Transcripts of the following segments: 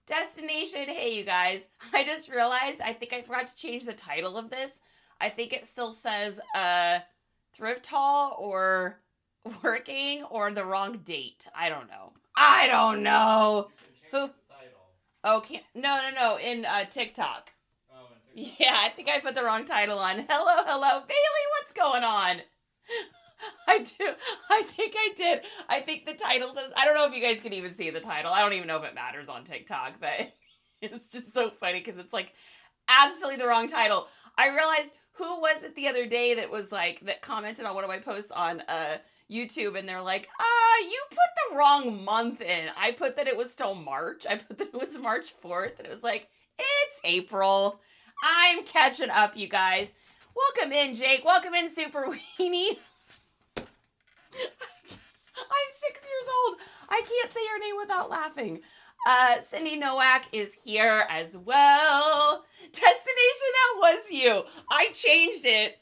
Destination, hey you guys. I just realized I think I forgot to change the title of this. I think it still says thrift haul or working or the wrong date. I don't know. I don't know. You can Who? change the title. Oh, can't. No. In TikTok. Oh, and TikTok. Yeah, I think I put the wrong title on. Hello, Bailey. What's going on? I do. I think I did. I think the title says, I don't know if you guys can even see the title. I don't even know if it matters on TikTok, but it's just so funny because it's like absolutely the wrong title. I realized who was it the other day that was like, that commented on one of my posts on YouTube and they're like, you put the wrong month in. I put that it was still March. I put that it was March 4th and it was like, it's April. I'm catching up, you guys. Welcome in, Jake. Welcome in, Super Weenie. I'm 6 years old. I can't say her name without laughing. Cindy Nowak is here as well. Destination, that was you. I changed it.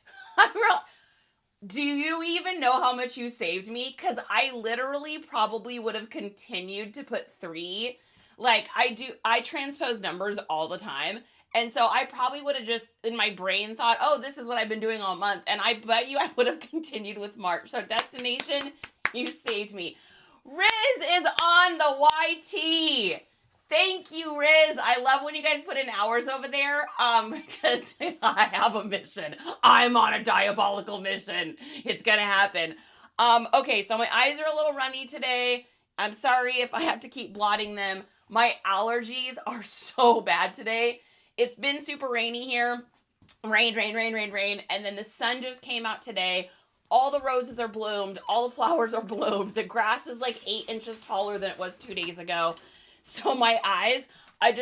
Do you even know how much you saved me? Because I literally probably would have continued to put 3. Like, I transpose numbers all the time. And so I probably would have just, in my brain, thought, oh, this is what I've been doing all month. And I bet you I would have continued with March. So destination, you saved me. Riz is on the YT. Thank you, Riz. I love when you guys put in hours over there, because I have a mission. I'm on a diabolical mission. It's gonna happen. Okay, so my eyes are a little runny today. I'm sorry if I have to keep blotting them. My allergies are so bad today. It's been super rainy here. Rain. And then the sun just came out today. All the roses are bloomed. All the flowers are bloomed. The grass is like 8 inches taller than it was 2 days ago. So my eyes, I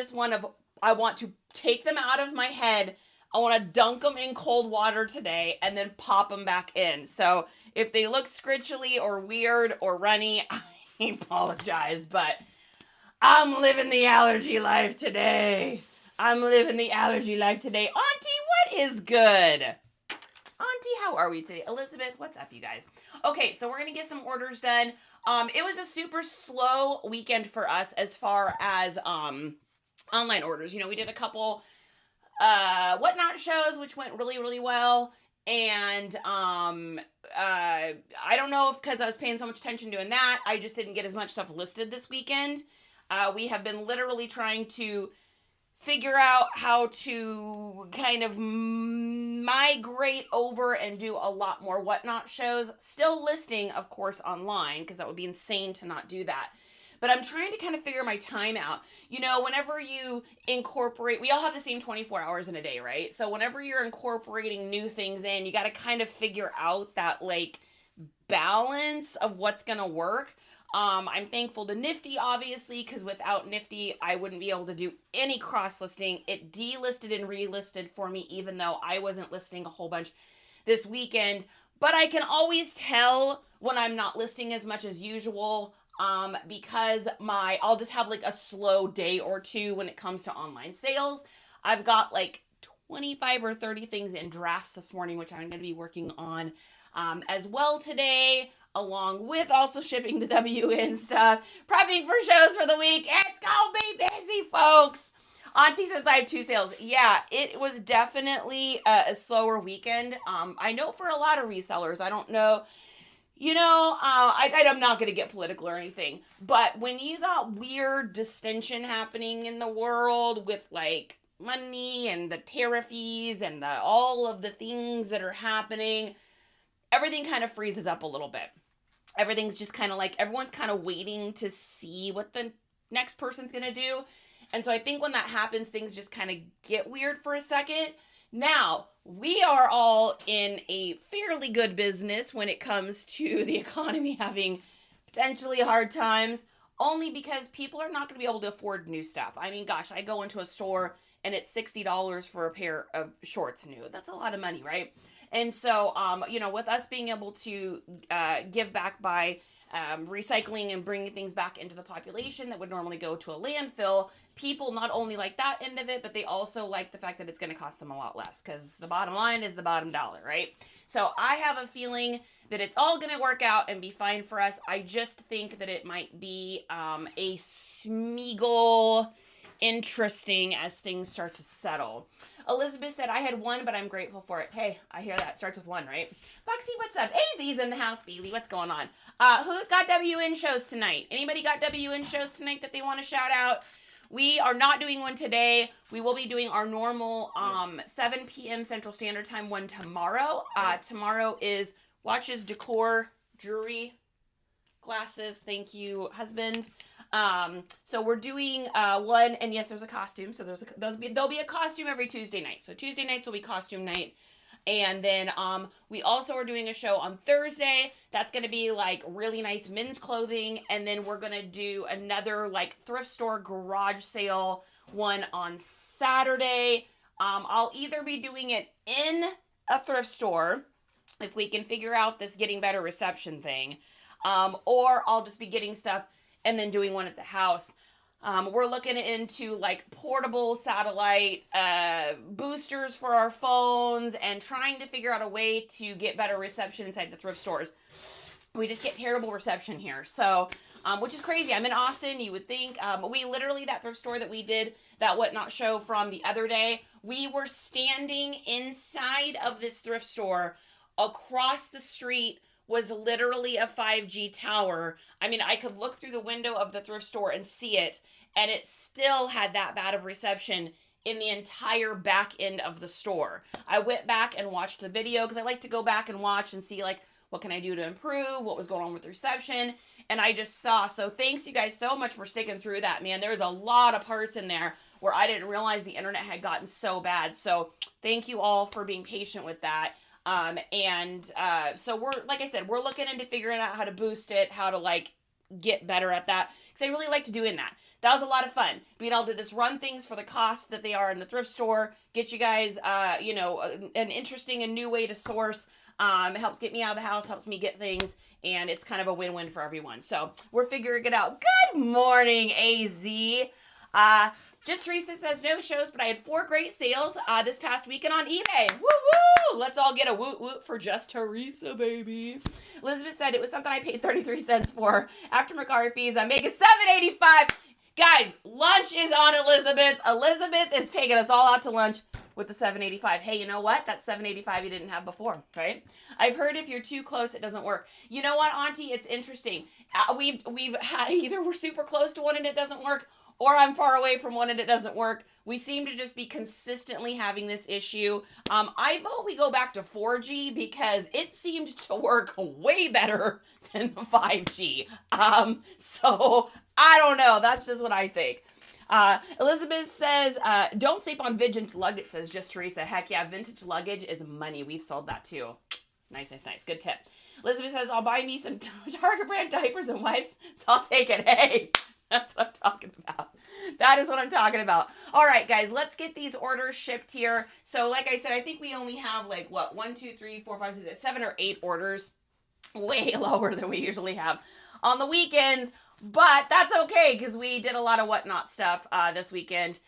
want to take them out of my head. I want to dunk them in cold water today and then pop them back in. So if they look scritchily or weird or runny, I apologize, but I'm living the allergy life today. Auntie, what is good? Auntie, how are we today? Elizabeth, what's up, you guys? Okay, so we're going to get some orders done. It was a super slow weekend for us as far as online orders. You know, we did a couple whatnot shows, which went really, really well. And I don't know if because I was paying so much attention doing that, I just didn't get as much stuff listed this weekend. We have been literally trying to figure out how to kind of migrate over and do a lot more whatnot shows. Still listing, of course, online, because that would be insane to not do that. But I'm trying to kind of figure my time out. You know, whenever you incorporate, we all have the same 24 hours in a day, right? So whenever you're incorporating new things in, you got to kind of figure out that, like, balance of what's going to work. I'm thankful to Nifty, obviously, because without Nifty, I wouldn't be able to do any cross-listing. It delisted and relisted for me, even though I wasn't listing a whole bunch this weekend. But I can always tell when I'm not listing as much as usual, because I'll just have like a slow day or two when it comes to online sales. I've got like 25 or 30 things in drafts this morning, which I'm going to be working on as well today, along with also shipping the WN stuff, prepping for shows for the week. It's gonna be busy, folks. Auntie says I have 2 sales. Yeah, it was definitely a slower weekend. I know for a lot of resellers, I don't know, you know, I'm not going to get political or anything, but when you got weird distension happening in the world with like money and the tariff fees and all of the things that are happening, everything kind of freezes up a little bit. Everything's just kind of like, everyone's kind of waiting to see what the next person's going to do. And so I think when that happens, things just kind of get weird for a second. Now, we are all in a fairly good business when it comes to the economy having potentially hard times, only because people are not going to be able to afford new stuff. I mean, gosh, I go into a store and it's $60 for a pair of shorts new. That's a lot of money, right? And so, you know, with us being able to give back by recycling and bringing things back into the population that would normally go to a landfill, people not only like that end of it, but they also like the fact that it's going to cost them a lot less, because the bottom line is the bottom dollar, right? So I have a feeling that it's all going to work out and be fine for us. I just think that it might be a Smeagol interesting as things start to settle. Elizabeth said, I had one, but I'm grateful for it. Hey, I hear that. Starts with one, right? Foxy, what's up? AZ's in the house, Bailey. What's going on? Who's got WN shows tonight? Anybody got WN shows tonight that they want to shout out? We are not doing one today. We will be doing our normal 7 p.m. Central Standard Time one tomorrow. Tomorrow is watches, decor, jewelry, glasses. Thank you, husband. So we're doing one, and yes, there's a costume. So there'll be a costume every Tuesday night. So Tuesday nights will be costume night. And then we also are doing a show on Thursday. That's going to be like really nice men's clothing. And then we're going to do another like thrift store garage sale one on Saturday. I'll either be doing it in a thrift store if we can figure out this getting better reception thing, or I'll just be getting stuff and then doing one at the house. We're looking into like portable satellite boosters for our phones and trying to figure out a way to get better reception inside the thrift stores. We just get terrible reception here. So, which is crazy. I'm in Austin. You would think, we literally, that thrift store that we did that Whatnot show from the other day, we were standing inside of this thrift store. Across the street was literally a 5G tower. I mean, I could look through the window of the thrift store and see it, and it still had that bad of reception in the entire back end of the store. I went back and watched the video because I like to go back and watch and see like, what can I do to improve? What was going on with the reception? And I just saw. So thanks you guys so much for sticking through that, man. There's a lot of parts in there where I didn't realize the internet had gotten so bad. So thank you all for being patient with that. So we're, like I said, we're looking into figuring out how to boost it, how to like get better at that. Cause I really liked doing that. That was a lot of fun. Being able to just run things for the cost that they are in the thrift store, get you guys, an interesting and new way to source. It helps get me out of the house, helps me get things, and it's kind of a win-win for everyone. So we're figuring it out. Good morning, AZ. Just Teresa says, no shows, but I had 4 great sales this past weekend on eBay. Woo-woo! Let's all get a woot-woot for Just Teresa, baby. Elizabeth said it was something I paid 33 cents for. After Mercari fees, I'm making $7.85. Guys, lunch is on Elizabeth. Elizabeth is taking us all out to lunch with the $7.85. Hey, you know what? That's $7.85 you didn't have before, right? I've heard if you're too close, it doesn't work. You know what, Auntie? It's interesting. We've had, either we're super close to one and it doesn't work, or I'm far away from one and it doesn't work. We seem to just be consistently having this issue. I vote we go back to 4G because it seemed to work way better than the 5G. So I don't know. That's just what I think. Elizabeth says, don't sleep on vintage luggage, says Just Teresa. Heck yeah, vintage luggage is money. We've sold that too. Nice. Good tip. Elizabeth says, I'll buy me some Target brand diapers and wipes, so I'll take it. Hey, that's what I'm talking about. That is what I'm talking about. All right, guys, let's get these orders shipped here. So like I said, I think we only have like, 7 or 8 orders. Way lower than we usually have on the weekends. But that's okay because we did a lot of Whatnot stuff this weekend.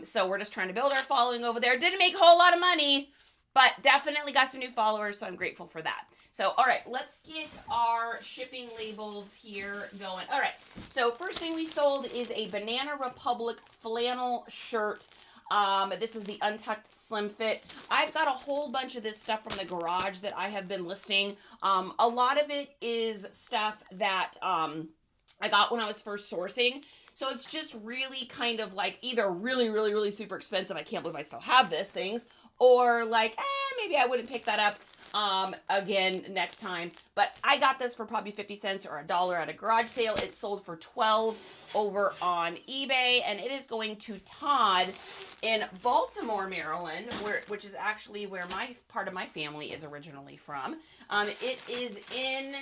So we're just trying to build our following over there. Didn't make a whole lot of money, but definitely got some new followers, so I'm grateful for that. So, all right, let's get our shipping labels here going. All right, so first thing we sold is a Banana Republic flannel shirt. This is the untucked slim fit. I've got a whole bunch of this stuff from the garage that I have been listing. A lot of it is stuff that I got when I was first sourcing. So it's just really kind of like either really super expensive, I can't believe I still have this things, or like, maybe I wouldn't pick that up again next time. But I got this for probably 50 cents or $1 at a garage sale. It sold for $12 over on eBay, and it is going to Todd in Baltimore, Maryland, which is actually where my part of my family is originally from. It is in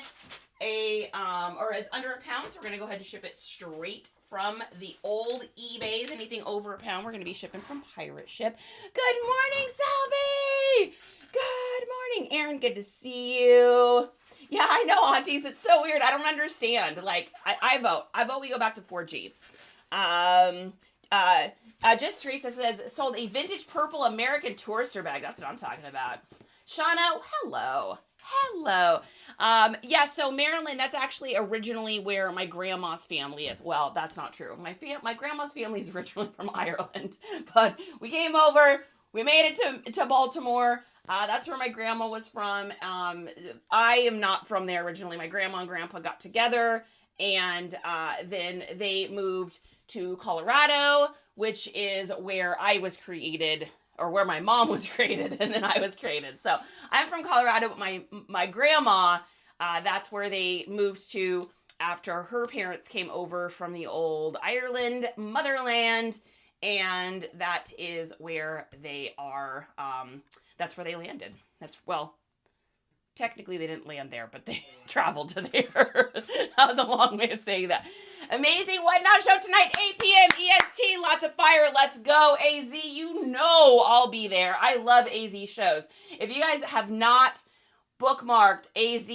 or is under £1, so we're going to go ahead and ship it straight from the old eBays. Anything over £1, we're going to be shipping from Pirate Ship. Good morning, Salvi! Good morning, Aaron. Good to see you. Yeah, I know, aunties. It's so weird. I don't understand. Like, I vote we go back to 4G. Just Teresa says, sold a vintage purple American Tourister bag. That's what I'm talking about. Shauna, hello. Hello. Yeah, so Maryland, that's actually originally where my grandma's family is. Well, that's not true. My grandma's family is originally from Ireland, but we came over, we made it to Baltimore. That's where my grandma was from. I am not from there originally. My grandma and grandpa got together, and then they moved to Colorado, which is where I was created, or where my mom was created, and then I was created. So I'm from Colorado, but my grandma, that's where they moved to after her parents came over from the old Ireland motherland, and that is where they are. That's where they landed. Well, technically they didn't land there, but they traveled to there. That was a long way of saying that. Amazing What Not show tonight, 8 p.m. EST. Lots of fire. Let's go, AZ. You know I'll be there. I love AZ shows. If you guys have not bookmarked AZ,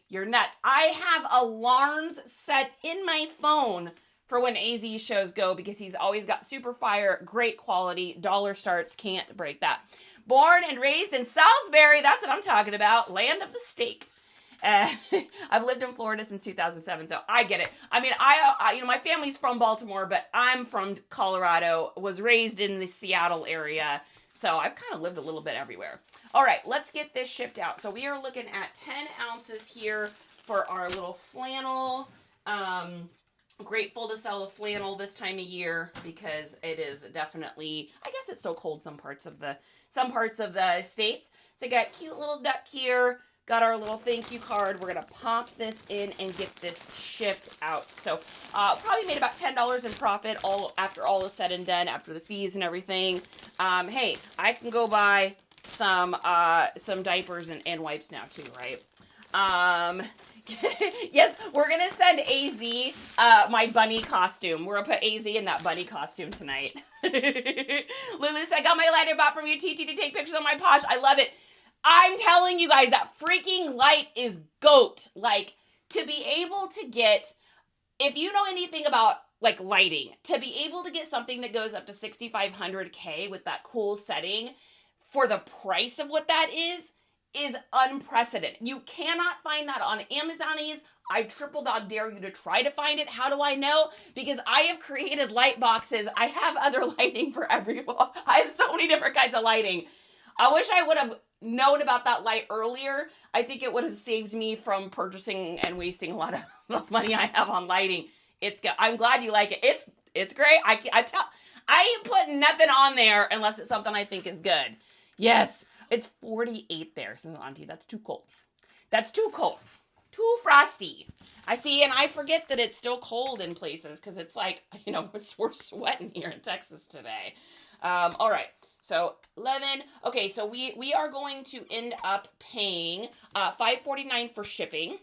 you're nuts. I have alarms set in my phone for when AZ shows go, because he's always got super fire, great quality, dollar starts, can't break that. Born and raised in Salisbury, that's what I'm talking about, land of the steak. I've lived in Florida since 2007, so I get it. I mean, I my family's from Baltimore, but I'm from Colorado, was raised in the Seattle area, so I've kind of lived a little bit everywhere. All right, let's get this shipped out. So we are looking at 10 ounces here for our little flannel. Grateful to sell a flannel this time of year, because it is definitely, I guess it's still cold some parts of the states. So got cute little duck here. Got our little thank you card. We're going to pop this in and get this shipped out. So probably made about $10 in profit after all is said and done, after the fees and everything. Hey, I can go buy some diapers and wipes now too, right? Yes, we're going to send AZ my bunny costume. We're going to put AZ in that bunny costume tonight. Lulu said, I got my lighter bought from UTT to take pictures on my Posh. I love it. I'm telling you guys, that freaking light is GOAT. Like, to be able to get, if you know anything about like lighting, to be able to get something that goes up to 6,500K with that cool setting for the price of what that is unprecedented. You cannot find that on Amazonies. I triple dog dare you to try to find it. How do I know? Because I have created light boxes. I have other lighting for everyone. I have so many different kinds of lighting. I wish I would have known about that light earlier. I think it would have saved me from purchasing and wasting a lot of money I have on lighting. I'm glad you like it. It's great. I ain't putting nothing on there unless it's something I think is good. Yes. It's 48 there, says Auntie. That's too cold. That's too cold. Too frosty. I see, and I forget that it's still cold in places, because it's like, we're sweating here in Texas today. All right. So 11. Okay, so we are going to end up paying $5.49 for shipping.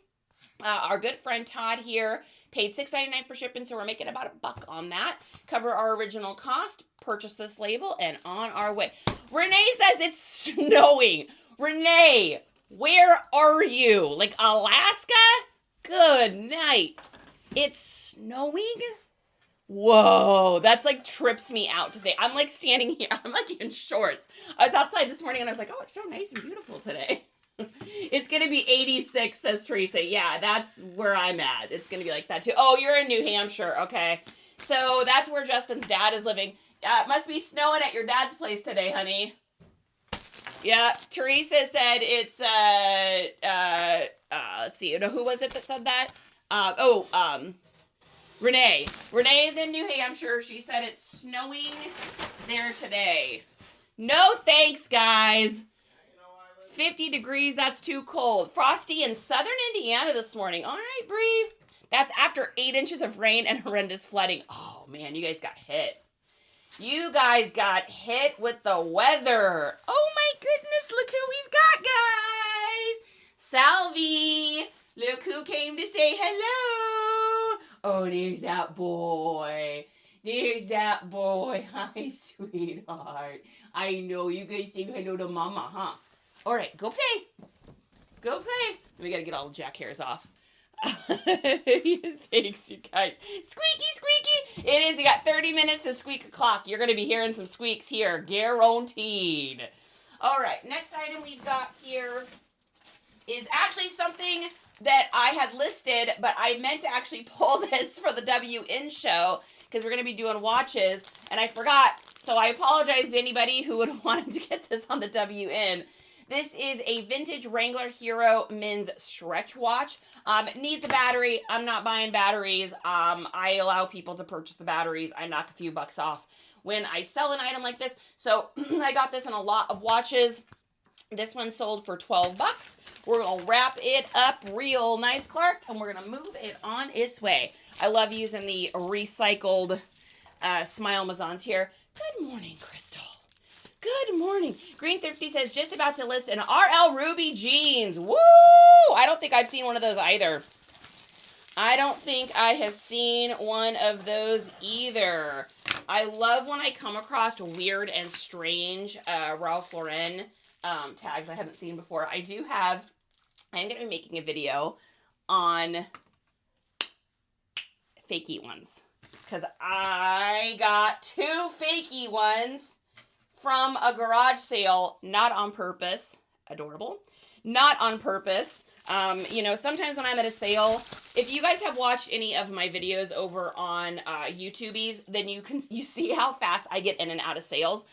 Our good friend Todd here paid $6.99 for shipping, so we're making about $1 on that. Cover our original cost, purchase this label, and on our way. Renee says it's snowing. Renee, where are you? Like Alaska? Good night. It's snowing? Whoa, that's like trips me out today. I'm like standing here. I'm like in shorts. I was outside this morning and I was like, oh, it's so nice and beautiful today. It's going to be 86, says Teresa. Yeah, that's where I'm at. It's going to be like that too. Oh, you're in New Hampshire. Okay. So that's where Justin's dad is living. It must be snowing at your dad's place today, honey. Yeah, Teresa said it's, let's see. Who was it that said that? Renee. Renee is in New Hampshire. She said it's snowing there today. No thanks, guys. 50 degrees, that's too cold. Frosty in southern Indiana this morning. All right, Bree. That's after 8 inches of rain and horrendous flooding. Oh, man, you guys got hit. You guys got hit with the weather. Oh, my goodness, look who we've got, guys. Salvi. Look who came to say hello. Oh, there's that boy. There's that boy. Hi, sweetheart. I know you guys say hello to mama, huh? All right, go play. Go play. We got to get all the jack hairs off. Thanks, you guys. Squeaky, squeaky. It is. You got 30 minutes to squeak a clock. You're going to be hearing some squeaks here. Guaranteed. All right, next item we've got here is actually something that I had listed, but I meant to actually pull this for the WN show because we're going to be doing watches, and I forgot. So I apologize to anybody who would have wanted to get this on the WN. This is a vintage Wrangler Hero men's stretch watch. It needs a battery. I'm not buying batteries. I allow people to purchase the batteries. I knock a few bucks off when I sell an item like this. So I got this in a lot of watches. This one sold for 12 bucks. We're going to wrap it up real nice, Clark, and we're going to move it on its way. I love using the recycled Smile Mazans here. Good morning, Crystal. Good morning. Green Thrifty says, just about to list an RL Ruby jeans. Woo! I don't think I've seen one of those either. I don't think I have seen one of those either. I love when I come across weird and strange Ralph Lauren tags I haven't seen before. I'm going to be making a video on fakey ones. Because I got 2 fakey ones from a garage sale, not on purpose. Adorable. Not on purpose. Sometimes when I'm at a sale, if you guys have watched any of my videos over on YouTubies, then you see how fast I get in and out of sales.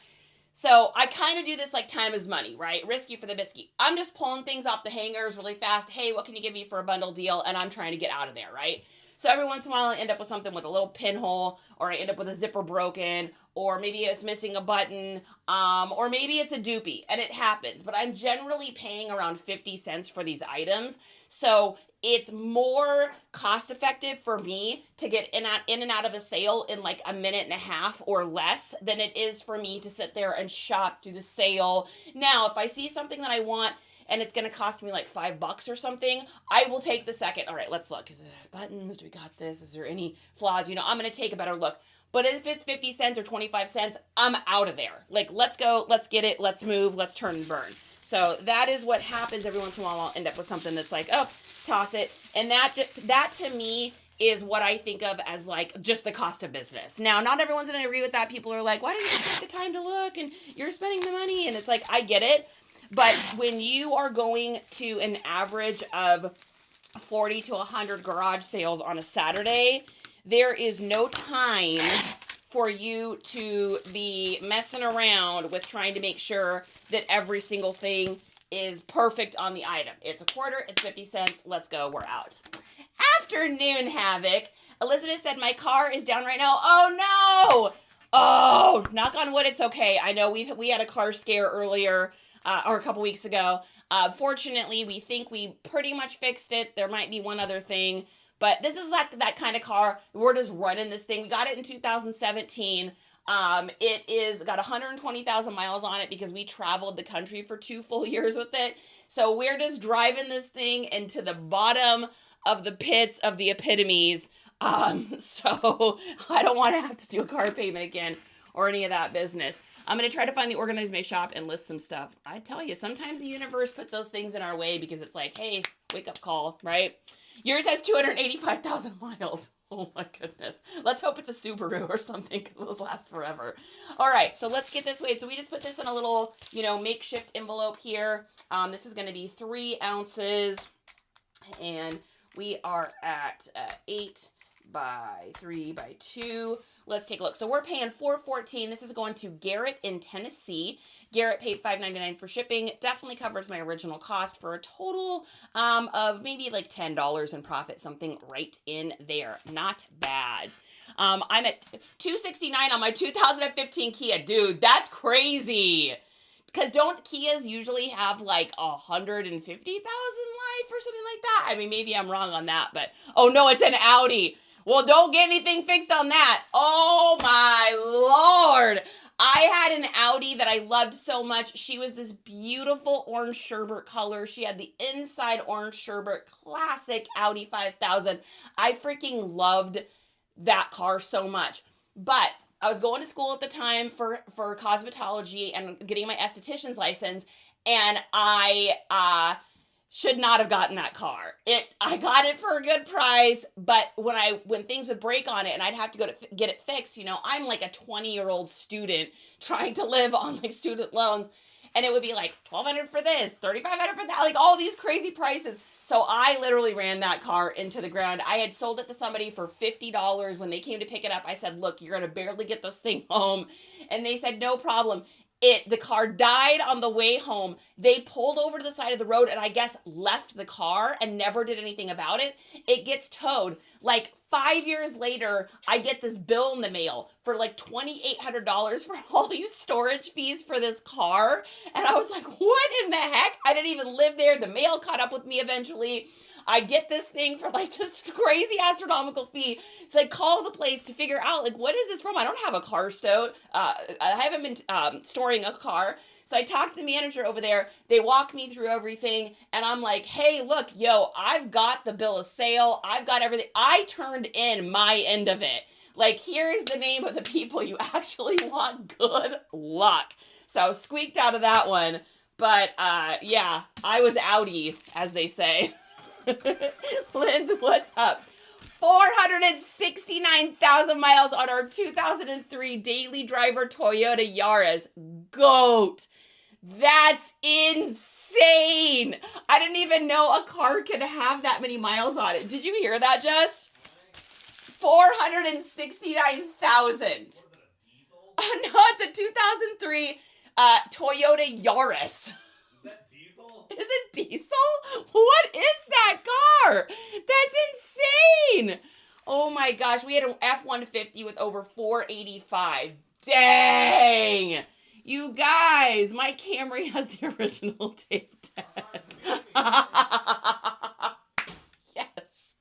So I kind of do this like time is money, right? Risky for the biscuit. I'm just pulling things off the hangers really fast. Hey, what can you give me for a bundle deal? And I'm trying to get out of there, right? So every once in a while I end up with something with a little pinhole, or I end up with a zipper broken, or maybe it's missing a button, or maybe it's a doopie, and it happens. But I'm generally paying around 50 cents for these items. So it's more cost effective for me to get in and out of a sale in like a minute and a half or less than it is for me to sit there and shop through the sale. Now, if I see something that I want and it's going to cost me like $5 or something, I will take the second. All right, let's look. Is it buttons? Do we got this? Is there any flaws? I'm going to take a better look. But if it's 50 cents or 25 cents, I'm out of there. Like, let's go, let's get it, let's move, let's turn and burn. So that is what happens every once in a while. I'll end up with something that's like, oh, toss it. And that to me is what I think of as like just the cost of business. Now, not everyone's going to agree with that. People are like, why didn't you take the time to look? And you're spending the money. And it's like, I get it. But when you are going to an average of 40 to 100 garage sales on a Saturday, there is no time for you to be messing around with trying to make sure that every single thing is perfect on the item. It's a quarter, it's 50 cents, let's go, we're out. Afternoon, Havoc. Elizabeth said, my car is down right now. Oh, no! Oh, knock on wood, it's okay. I know we had a car scare earlier, or a couple weeks ago. Fortunately, we think we pretty much fixed it. There might be one other thing, but this is like that kind of car. We're just running this thing. We got it in 2017. It is got 120,000 miles on it because we traveled the country for 2 full years with it. So we're just driving this thing into the bottom of the pits of the epitomes. So I don't want to have to do a car payment again or any of that business. I'm going to try to find the Organize My Shop and list some stuff. I tell you, sometimes the universe puts those things in our way because it's like, hey, wake up call, right? Yours has 285,000 miles. Oh my goodness. Let's hope it's a Subaru or something because those last forever. All right, so let's get this weighed. So we just put this in a little, makeshift envelope here. This is going to be 3 ounces, and we are at 8 by 3 by 2. Let's take a look. So we're paying $4.14. This is going to Garrett in Tennessee. Garrett paid $5.99 for shipping. Definitely covers my original cost for a total of maybe like $10 in profit, something right in there. Not bad. I'm at $269 on my 2015 Kia. Dude, that's crazy. Because don't Kias usually have like 150,000 life or something like that? I mean, maybe I'm wrong on that, but oh no, it's an Audi. Well, don't get anything fixed on that. Oh my Lord. I had an Audi that I loved so much. She was this beautiful orange sherbet color. She had the inside orange sherbet, classic Audi 5000. I freaking loved that car so much. But I was going to school at the time for cosmetology and getting my esthetician's license, and I should not have gotten that car. I got it for a good price, but when things would break on it and I'd have to go to get it fixed, I'm like a 20-year-old student trying to live on like student loans, and it would be like $1,200 for this, $3,500 for that, like all these crazy prices. So I literally ran that car into the ground. I had sold it to somebody for $50. When they came to pick it up, I said, look, you're going to barely get this thing home. And they said, no problem. The car died on the way home. They pulled over to the side of the road and I guess left the car and never did anything about it. It gets towed. Like 5 years later, I get this bill in the mail for like $2,800 for all these storage fees for this car. And I was like, what in the heck? I didn't even live there. The mail caught up with me eventually. I get this thing for like just crazy astronomical fee. So I call the place to figure out like, what is this from? I don't have a car stowed. I haven't been storing a car. So I talked to the manager over there. They walk me through everything. And I'm like, hey, look, I've got the bill of sale. I've got everything. I turned in my end of it. Like, here's the name of the people you actually want. Good luck. So squeaked out of that one. But yeah, I was outie, as they say. Linz, what's up? 469,000 miles on our 2003 daily driver Toyota Yaris. GOAT. That's insane. I didn't even know a car could have that many miles on it. Did you hear that, Jess? 469,000. No, it's a 2003 Toyota Yaris. Is it diesel? What is that car? That's insane. Oh my gosh. We had an F-150 with over 485. Dang. You guys, my Camry has the original tape deck. Yes.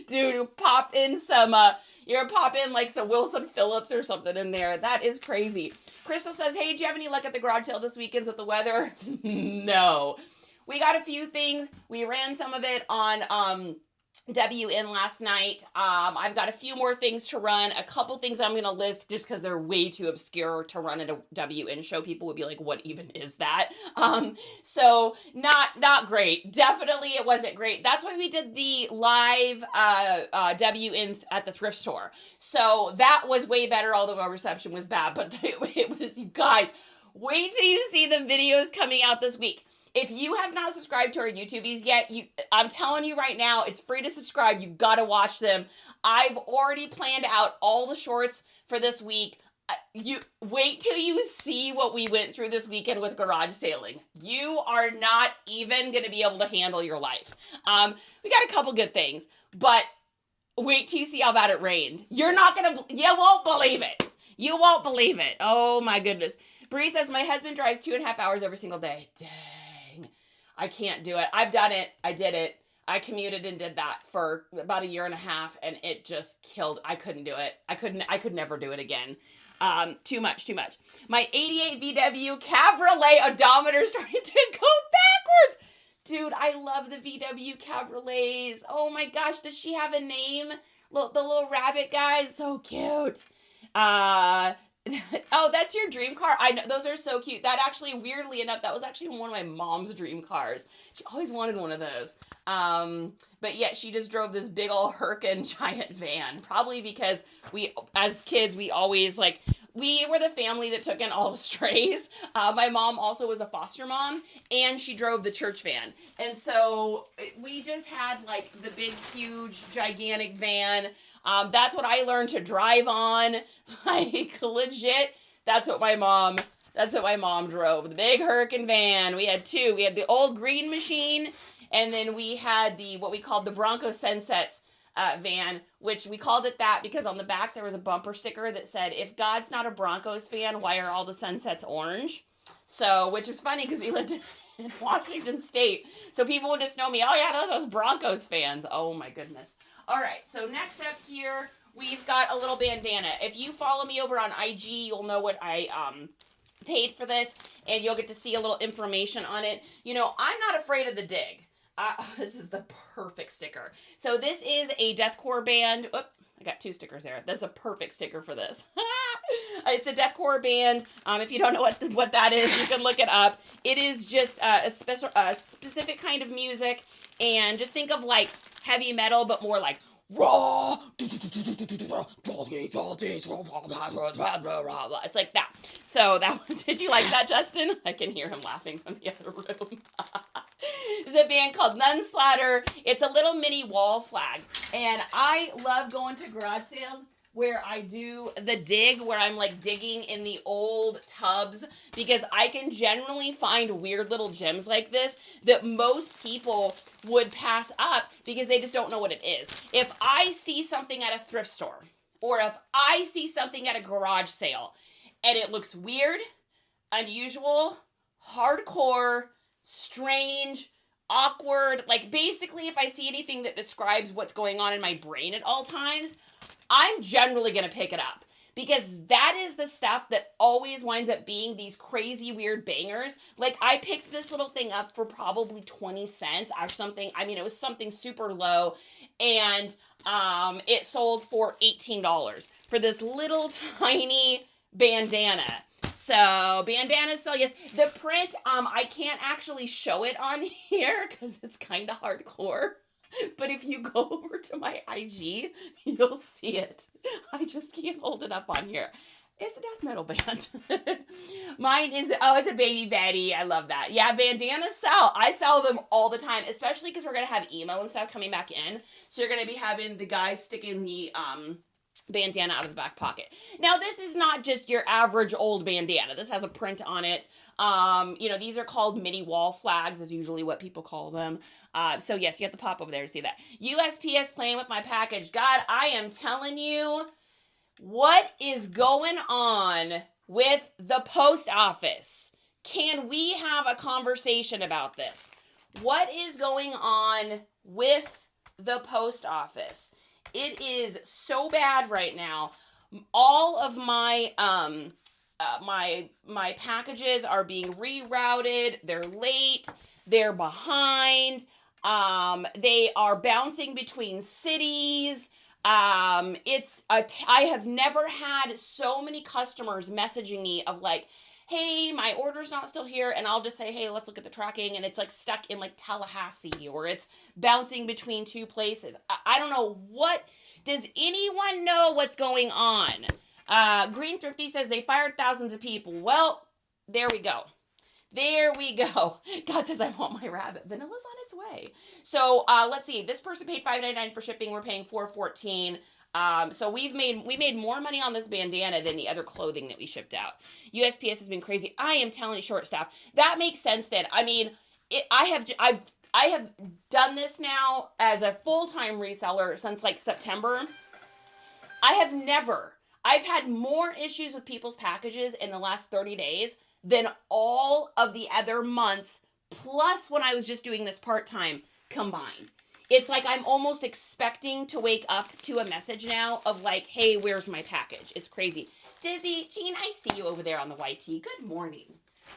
Dude, you pop in some, like some Wilson Phillips or something in there. That is crazy. Crystal says, hey, do you have any luck at the garage sale this weekend with the weather? No. We got a few things. We ran some of it on WN last night. I've got a few more things to run. A couple things I'm going to list just because they're way too obscure to run at a WN show. People would be like, what even is that? So not great. Definitely it wasn't great. That's why we did the live WN at the thrift store. So that was way better, although our reception was bad. But it was, you guys, wait till you see the videos coming out this week. If you have not subscribed to our YouTubies yet, I'm telling you right now, it's free to subscribe. You got to watch them. I've already planned out all the shorts for this week. You wait till you see what we went through this weekend with garage sailing. You are not even going to be able to handle your life. We got a couple good things, but wait till you see how bad it rained. You won't believe it. You won't believe it. Oh my goodness. Bree says, my husband drives 2.5 hours every single day. Dang. I can't do it. I've done it. I did it. I commuted and did that for about 1.5 years, and it just killed. I couldn't do it. I could never do it again. Too much. My 88 VW Cabriolet odometer starting to go backwards. Dude, I love the VW Cabriolets. Oh my gosh, does she have a name? The little rabbit guy is so cute. Oh, that's your dream car? I know, those are so cute. That actually, weirdly enough, that was actually one of my mom's dream cars. She always wanted one of those. But yeah, she just drove this big old Herkin giant van. Probably because as kids, we always we were the family that took in all the strays. My mom also was a foster mom, and she drove the church van. And so we just had the big, huge, gigantic van. That's what I learned to drive on. Legit, that's what my mom drove. The big Herkin van. We had two. We had the old green machine, and then we had what we called the Bronco Sunsets van, which we called it that because on the back there was a bumper sticker that said, if God's not a Broncos fan, why are all the sunsets orange? So, which was funny because we lived in Washington State. So people would just know me, oh yeah, those Broncos fans. Oh my goodness. All right, so next up here, we've got a little bandana. If you follow me over on IG, you'll know what I paid for this, and you'll get to see a little information on it. I'm not afraid of the dig. This is the perfect sticker. So this is a deathcore band. Oop, I got 2 stickers there. That's a perfect sticker for this. It's a deathcore band. If you don't know what that is, you can look it up. It is just a specific kind of music, and just think of heavy metal, but more raw. It's like that. So that was, did you like that, Justin? I can hear him laughing from the other room. It's a band called Nunslaughter. It's a little mini wall flag. And I love going to garage sales where I do the dig, where I'm like digging in the old tubs, because I can generally find weird little gems like this that most people would pass up because they just don't know what it is. If I see something at a thrift store, or if I see something at a garage sale and it looks weird, unusual, hardcore, strange, awkward, like basically if I see anything that describes what's going on in my brain at all times, I'm generally going to pick it up, because that is the stuff that always winds up being these crazy weird bangers. Like I picked this little thing up for probably 20 cents or something. I mean, it was something super low, and it sold for $18 for this little tiny bandana. So bandanas sell, yes. The print, I can't actually show it on here because it's kind of hardcore. But if you go over to my IG, you'll see it. I just can't hold it up on here. It's a death metal band. Mine is, oh, it's a Baby Betty. I love that. Yeah, bandanas sell. I sell them all the time, especially because we're going to have emo and stuff coming back in. So you're going to be having the guy sticking the bandana out of the back pocket. Now, this is not just your average old bandana. This has a print on it. These are called mini wall flags, is usually what people call them. So yes, you have to pop over there to see that. USPS playing with my package. God, I am telling you, what is going on with the post office? Can we have a conversation about this? What is going on with the post office? It is so bad right now. All of my my packages are being rerouted. They're late. They're behind. They are bouncing between cities. I have never had so many customers messaging me of like, hey, my order's not still here, and I'll just say, hey, let's look at the tracking, and it's like stuck in like Tallahassee, or it's bouncing between two places. I don't know what, does anyone know what's going on? Green Thrifty says they fired thousands of people. Well, there we go. There we go. God says I want my rabbit. Vanilla's on its way. So let's see. This person paid $5.99 for shipping. We're paying $4.14. So we made more money on this bandana than the other clothing that we shipped out. USPS has been crazy. I am telling you, short staff. That makes sense then. I mean, I have done this now as a full-time reseller since like September. I've had more issues with people's packages in the last 30 days than all of the other months, plus when I was just doing this part-time combined. It's like I'm almost expecting to wake up to a message now of like, hey, where's my package? It's crazy. Dizzy, Jean, I see you over there on the YT. Good morning.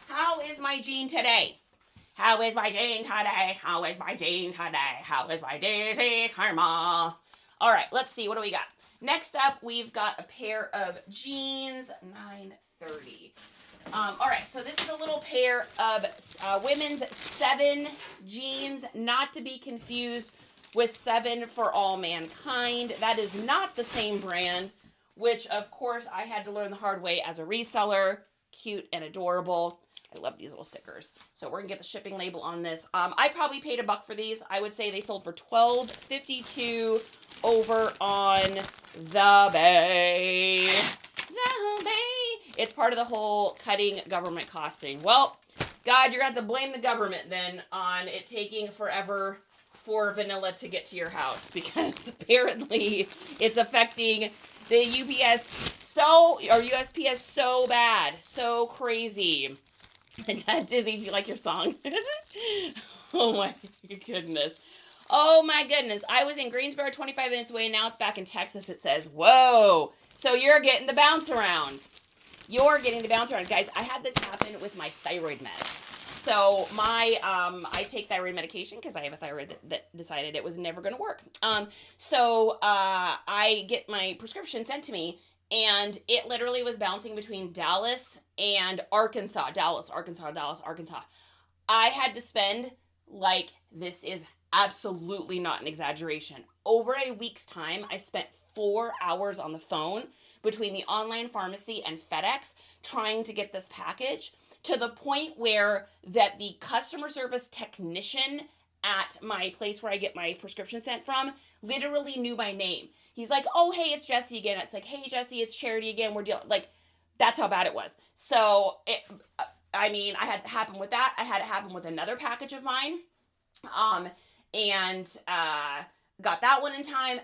How is my Jean today? How is my Jean today? How is my Jean today? How is my Dizzy Karma? All right, let's see. What do we got? Next up, we've got a pair of jeans, 930. All right, so this is a little pair of women's 7 jeans, not to be confused with 7 for All Mankind. That is not the same brand, which, of course, I had to learn the hard way as a reseller. Cute and adorable. I love these little stickers. So we're going to get the shipping label on this. I probably paid $1 for these. I would say they sold for $12.52 over on The Bay. The Bay. It's part of the whole cutting government cost thing. Well, God, you're going to have to blame the government then on it taking forever for vanilla to get to your house, because apparently it's affecting the USPS so bad, so crazy. Dizzy, do you like your song? Oh my goodness. Oh my goodness. I was in Greensboro 25 minutes away, and now it's back in Texas, it says. Whoa. So you're getting the bounce around. You're getting the bounce around. Guys, I had this happen with my thyroid meds. So I take thyroid medication because I have a thyroid that decided it was never going to work. So I get my prescription sent to me, and it literally was bouncing between Dallas and Arkansas. Dallas, Arkansas. I had to spend, like, this is absolutely not an exaggeration. Over a week's time, I spent 4 hours on the phone between the online pharmacy and FedEx trying to get this package, to the point where that the customer service technician at my place where I get my prescription sent from literally knew my name. He's like, oh, hey, it's Jesse again. It's like, hey, Jesse, it's Charity again. We're dealing, like, that's how bad it was. So, I mean, I had it happen with that. I had it happen with another package of mine. And got that one in time.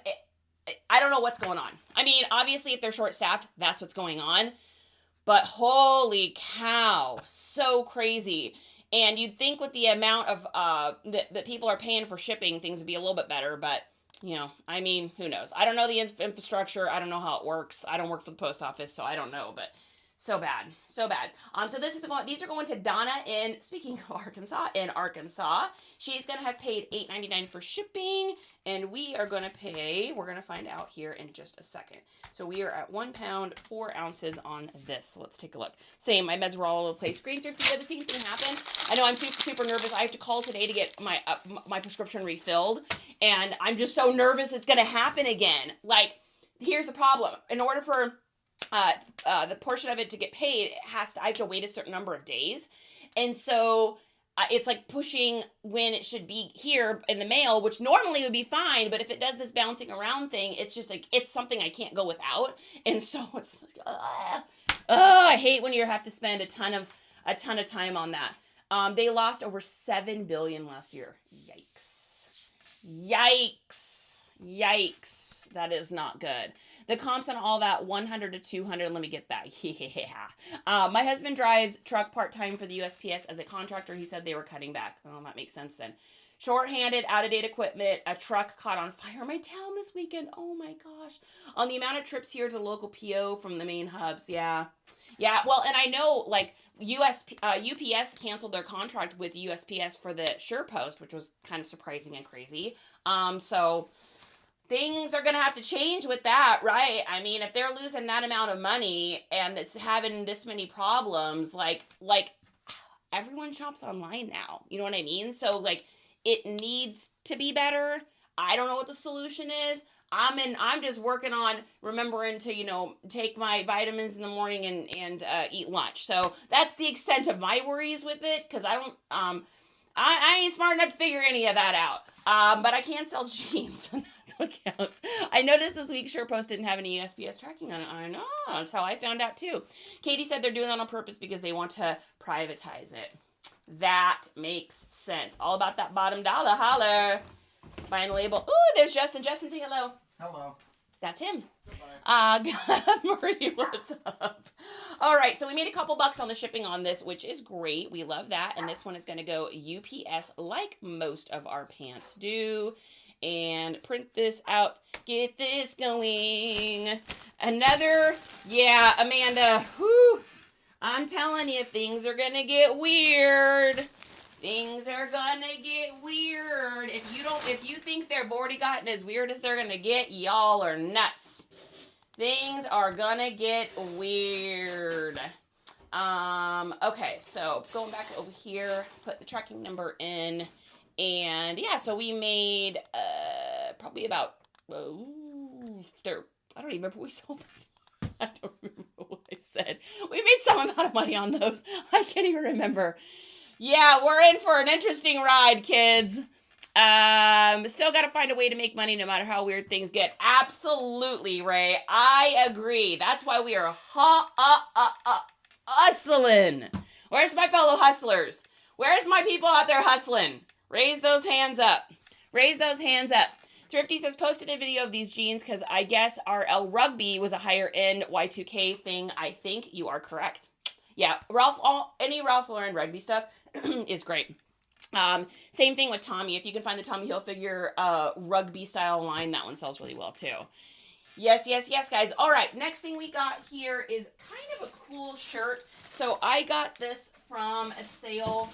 I don't know what's going on. I mean, obviously, if they're short-staffed, that's what's going on. But holy cow, so crazy. And you'd think with the amount of that people are paying for shipping, things would be a little bit better. But, you know, I mean, who knows? I don't know the infrastructure. I don't know how it works. I don't work for the post office, so I don't know. But so bad, so bad. So these are going to Donna in, speaking of Arkansas, in Arkansas. She's going to have paid $8.99 for shipping, and we are going to pay, we're going to find out here in just a second. So we are at 1 pound, 4 ounces on this. So let's take a look. Same, my meds were all over the place. Screen through, did the same thing happen? I know I'm super nervous. I have to call today to get my prescription refilled, and I'm just so nervous it's going to happen again. Like, here's the problem. In order for the portion of it to get paid, I have to wait a certain number of days. And so it's like pushing when it should be here in the mail, which normally would be fine. But if it does this bouncing around thing, it's just like, it's something I can't go without. And so it's, I hate when you have to spend a ton of time on that. They lost over $7 billion last year. Yikes. That is not good. The comps on all that, 100 to 200. Let me get that. Yeah. My husband drives truck part-time for the USPS as a contractor. He said they were cutting back. Oh, that makes sense then. Short-handed, out-of-date equipment. A truck caught on fire in my town this weekend. Oh my gosh. On the amount of trips here to the local PO from the main hubs. Yeah. Well, and I know like UPS canceled their contract with USPS for the SurePost, which was kind of surprising and crazy. So things are going to have to change with that, right? I mean, if they're losing that amount of money and it's having this many problems, like everyone shops online now. You know what I mean? So like it needs to be better. I don't know what the solution is. I'm just working on remembering to, you know, take my vitamins in the morning and eat lunch. So that's the extent of my worries with it, because I don't, I ain't smart enough to figure any of that out. But I can sell jeans, and that's what counts. I noticed this week SurePost didn't have any USPS tracking on it. I know, that's how I found out too. Katie said they're doing that on purpose because they want to privatize it. That makes sense. All about that bottom dollar. Holler. Buying a label. Ooh, there's Justin. Justin, say hello. Hello. That's him. Marie, what's up? All right, so we made a couple bucks on the shipping on this, which is great. We love that. And this one is going to go UPS like most of our pants do. And print this out. Get this going. Another, yeah, Amanda. Whew. I'm telling you, things are going to get weird. Things are gonna get weird. If you think they've already gotten as weird as they're gonna get, y'all are nuts. Things are gonna get weird. Okay, so going back over here, put the tracking number in, and yeah, so we made probably about I don't even remember what we sold this. I don't remember what I said. We made some amount of money on those. I can't even remember. Yeah, we're in for an interesting ride, kids. Still got to find a way to make money no matter how weird things get. Absolutely, Ray. I agree. That's why we are hustling. Where's my fellow hustlers? Where's my people out there hustling? Raise those hands up. Raise those hands up. Thrifty says, posted a video of these jeans because I guess RL Rugby was a higher end Y2K thing. I think you are correct. Yeah, any Ralph Lauren Rugby stuff is great. Same thing with Tommy. If you can find the Tommy Hilfiger rugby style line, that one sells really well too. Yes, guys. All right, next thing we got here is kind of a cool shirt. So I got this from a sale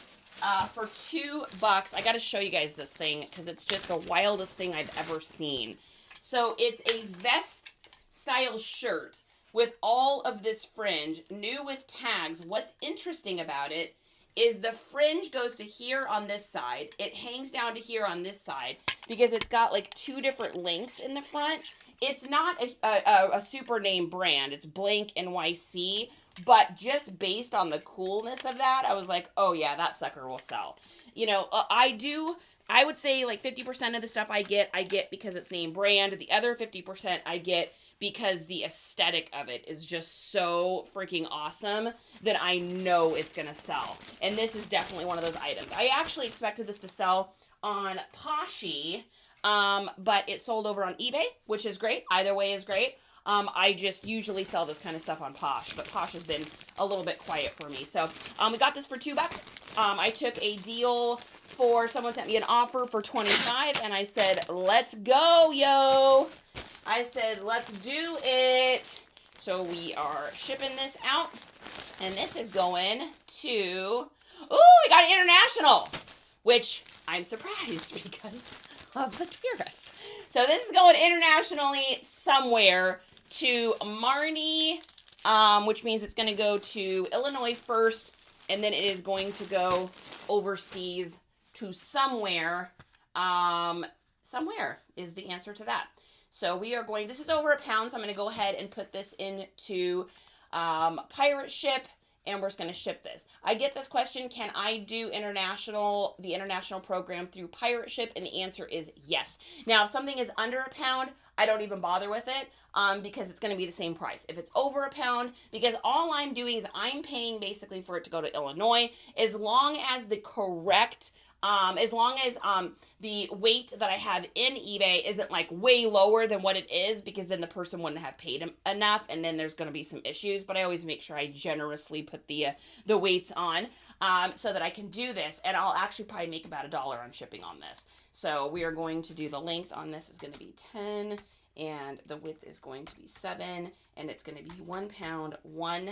for $2. I got to show you guys this thing because it's just the wildest thing I've ever seen. So it's a vest style shirt with all of this fringe, new with tags. What's interesting about it is the fringe goes to here on this side. It hangs down to here on this side because it's got like 2 different links in the front. It's not a super name brand. It's blank NYC, but just based on the coolness of that, I was like, oh yeah, that sucker will sell. You know, I would say like 50% of the stuff I get because it's name brand. The other 50% I get because the aesthetic of it is just so freaking awesome that I know it's going to sell. And this is definitely one of those items. I actually expected this to sell on Poshy, but it sold over on eBay, which is great. Either way is great. I just usually sell this kind of stuff on Posh, but Posh has been a little bit quiet for me. So, we got this for $2. I took a deal for, someone sent me an offer for $25, and I said, let's go, yo. I said, let's do it. So we are shipping this out, and this is going to, ooh, we got international, which I'm surprised because of the tariffs. So this is going internationally somewhere to Marnie, which means it's going to go to Illinois first, and then it is going to go overseas to somewhere. Somewhere is the answer to that. So we are going, this is over £1, so I'm going to go ahead and put this into pirate ship, and we're just going to ship this. I get this question, can I do the international program through pirate ship? And the answer is yes. Now, if something is under £1, I don't even bother with it because it's going to be the same price. If it's over £1, because all I'm doing is I'm paying basically for it to go to Illinois, as long as the correct as long as the weight that I have in eBay isn't like way lower than what it is, because then the person wouldn't have paid enough, and then there's going to be some issues. But I always make sure I generously put the weights on so that I can do this, and I'll actually probably make about $1 on shipping on this. So we are going to do, the length on this is going to be 10, and the width is going to be 7, and it's going to be 1 pound, 1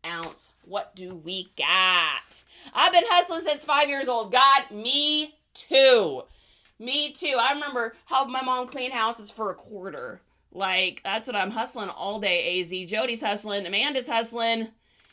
ounce. What do we got? I've been hustling since 5 years old. God, me too. Me too. I remember helping my mom clean houses for $0.25. Like, that's what I'm hustling all day, AZ. Jody's hustling. Amanda's hustling.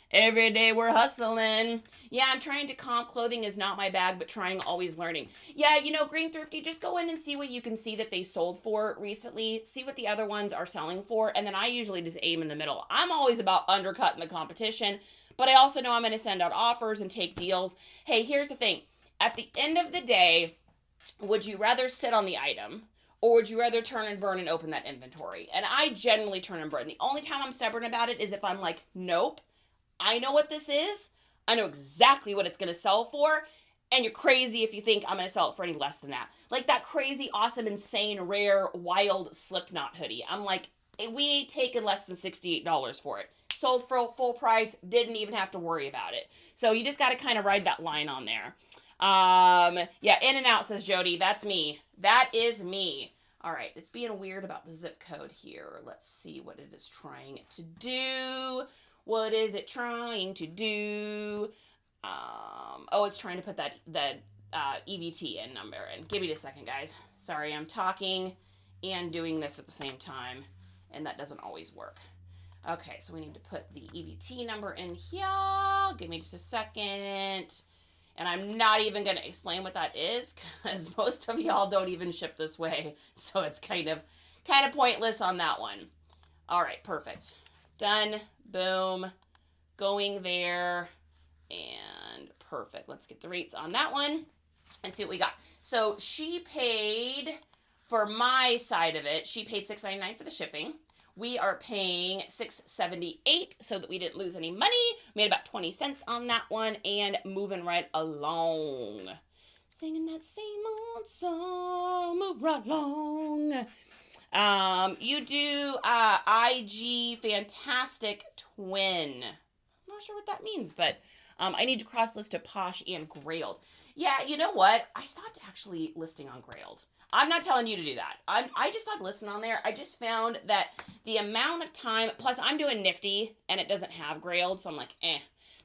Every day we're hustling. Yeah, I'm trying to comp. Clothing is not my bag, but trying, always learning. Yeah, you know, Green Thrifty, just go in and see what you can see that they sold for recently. See what the other ones are selling for, and then I usually just aim in the middle. I'm always about undercutting the competition, but I also know I'm going to send out offers and take deals. Hey, here's the thing. At the end of the day, would you rather sit on the item, or would you rather turn and burn and open that inventory? And I generally turn and burn. The only time I'm stubborn about it is if I'm like, nope, I know what this is. I know exactly what it's going to sell for. And you're crazy if you think I'm going to sell it for any less than that. Like that crazy, awesome, insane, rare, wild Slipknot hoodie. I'm like, we ain't taking less than $68 for it. Sold for full price. Didn't even have to worry about it. So you just got to kind of ride that line on there. Yeah, in and out, says Jody. That's me. That is me. All right, it's being weird about the zip code here. Let's see what it is trying to do. What is it trying to do? Oh, it's trying to put that EVT in number in. Give me a second, guys. Sorry, I'm talking and doing this at the same time, and that doesn't always work. Okay, so we need to put the EVT number in here. Give me just a second. And I'm not even going to explain what that is, because most of y'all don't even ship this way. So it's kind of pointless on that one. All right, perfect. Done. Boom. Going there. And perfect. Let's get the rates on that one and see what we got. So she paid, for my side of it, she paid $6.99 for the shipping. We are paying $6.78 so that we didn't lose any money. Made about 20 cents on that one, and moving right along. Singing that same old song, move right along. You do IG Fantastic Twin. I'm not sure what that means, but I need to cross list to Posh and Grailed. Yeah, you know what? I stopped actually listing on Grailed. I'm not telling you to do that. I just stopped listing on there. I just found that the amount of time, plus I'm doing Nifty and it doesn't have Grailed, so I'm like, eh.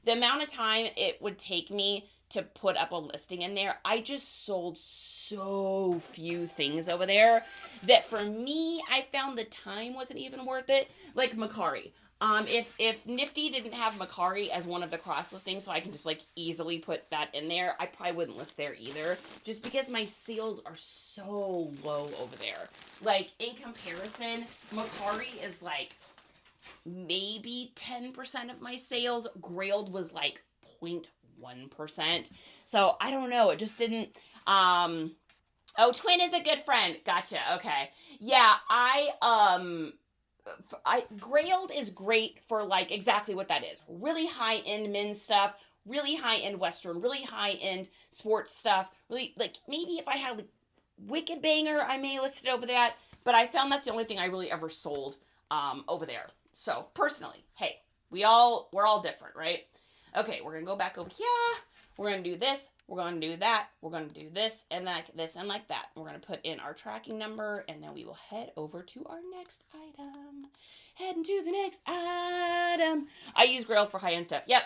The amount of time it would take me to put up a listing in there, I just sold so few things over there that for me, I found the time wasn't even worth it. Like Mercari. If Nifty didn't have Mercari as one of the cross listings, so I can just like easily put that in there, I probably wouldn't list there either, just because my sales are so low over there. Like in comparison, Mercari is like maybe 10% of my sales. Grailed was like 0.1%. So I don't know. It just didn't. Oh, Twin is a good friend. Gotcha. Okay. Yeah, Grailed is great for like exactly what that is. Really high-end men's stuff, really high-end Western, really high-end sports stuff. Really, like, maybe if I had like Wicked Banger, I may list it over that. But I found that's the only thing I really ever sold over there. So personally, hey, we're all different, right? Okay, we're gonna go back over here. We're going to do this, we're going to do that, we're going to do this, and this, and like that. We're going to put in our tracking number, and then we will head over to our next item. Heading to the next item. I use Grailed for high-end stuff. Yep.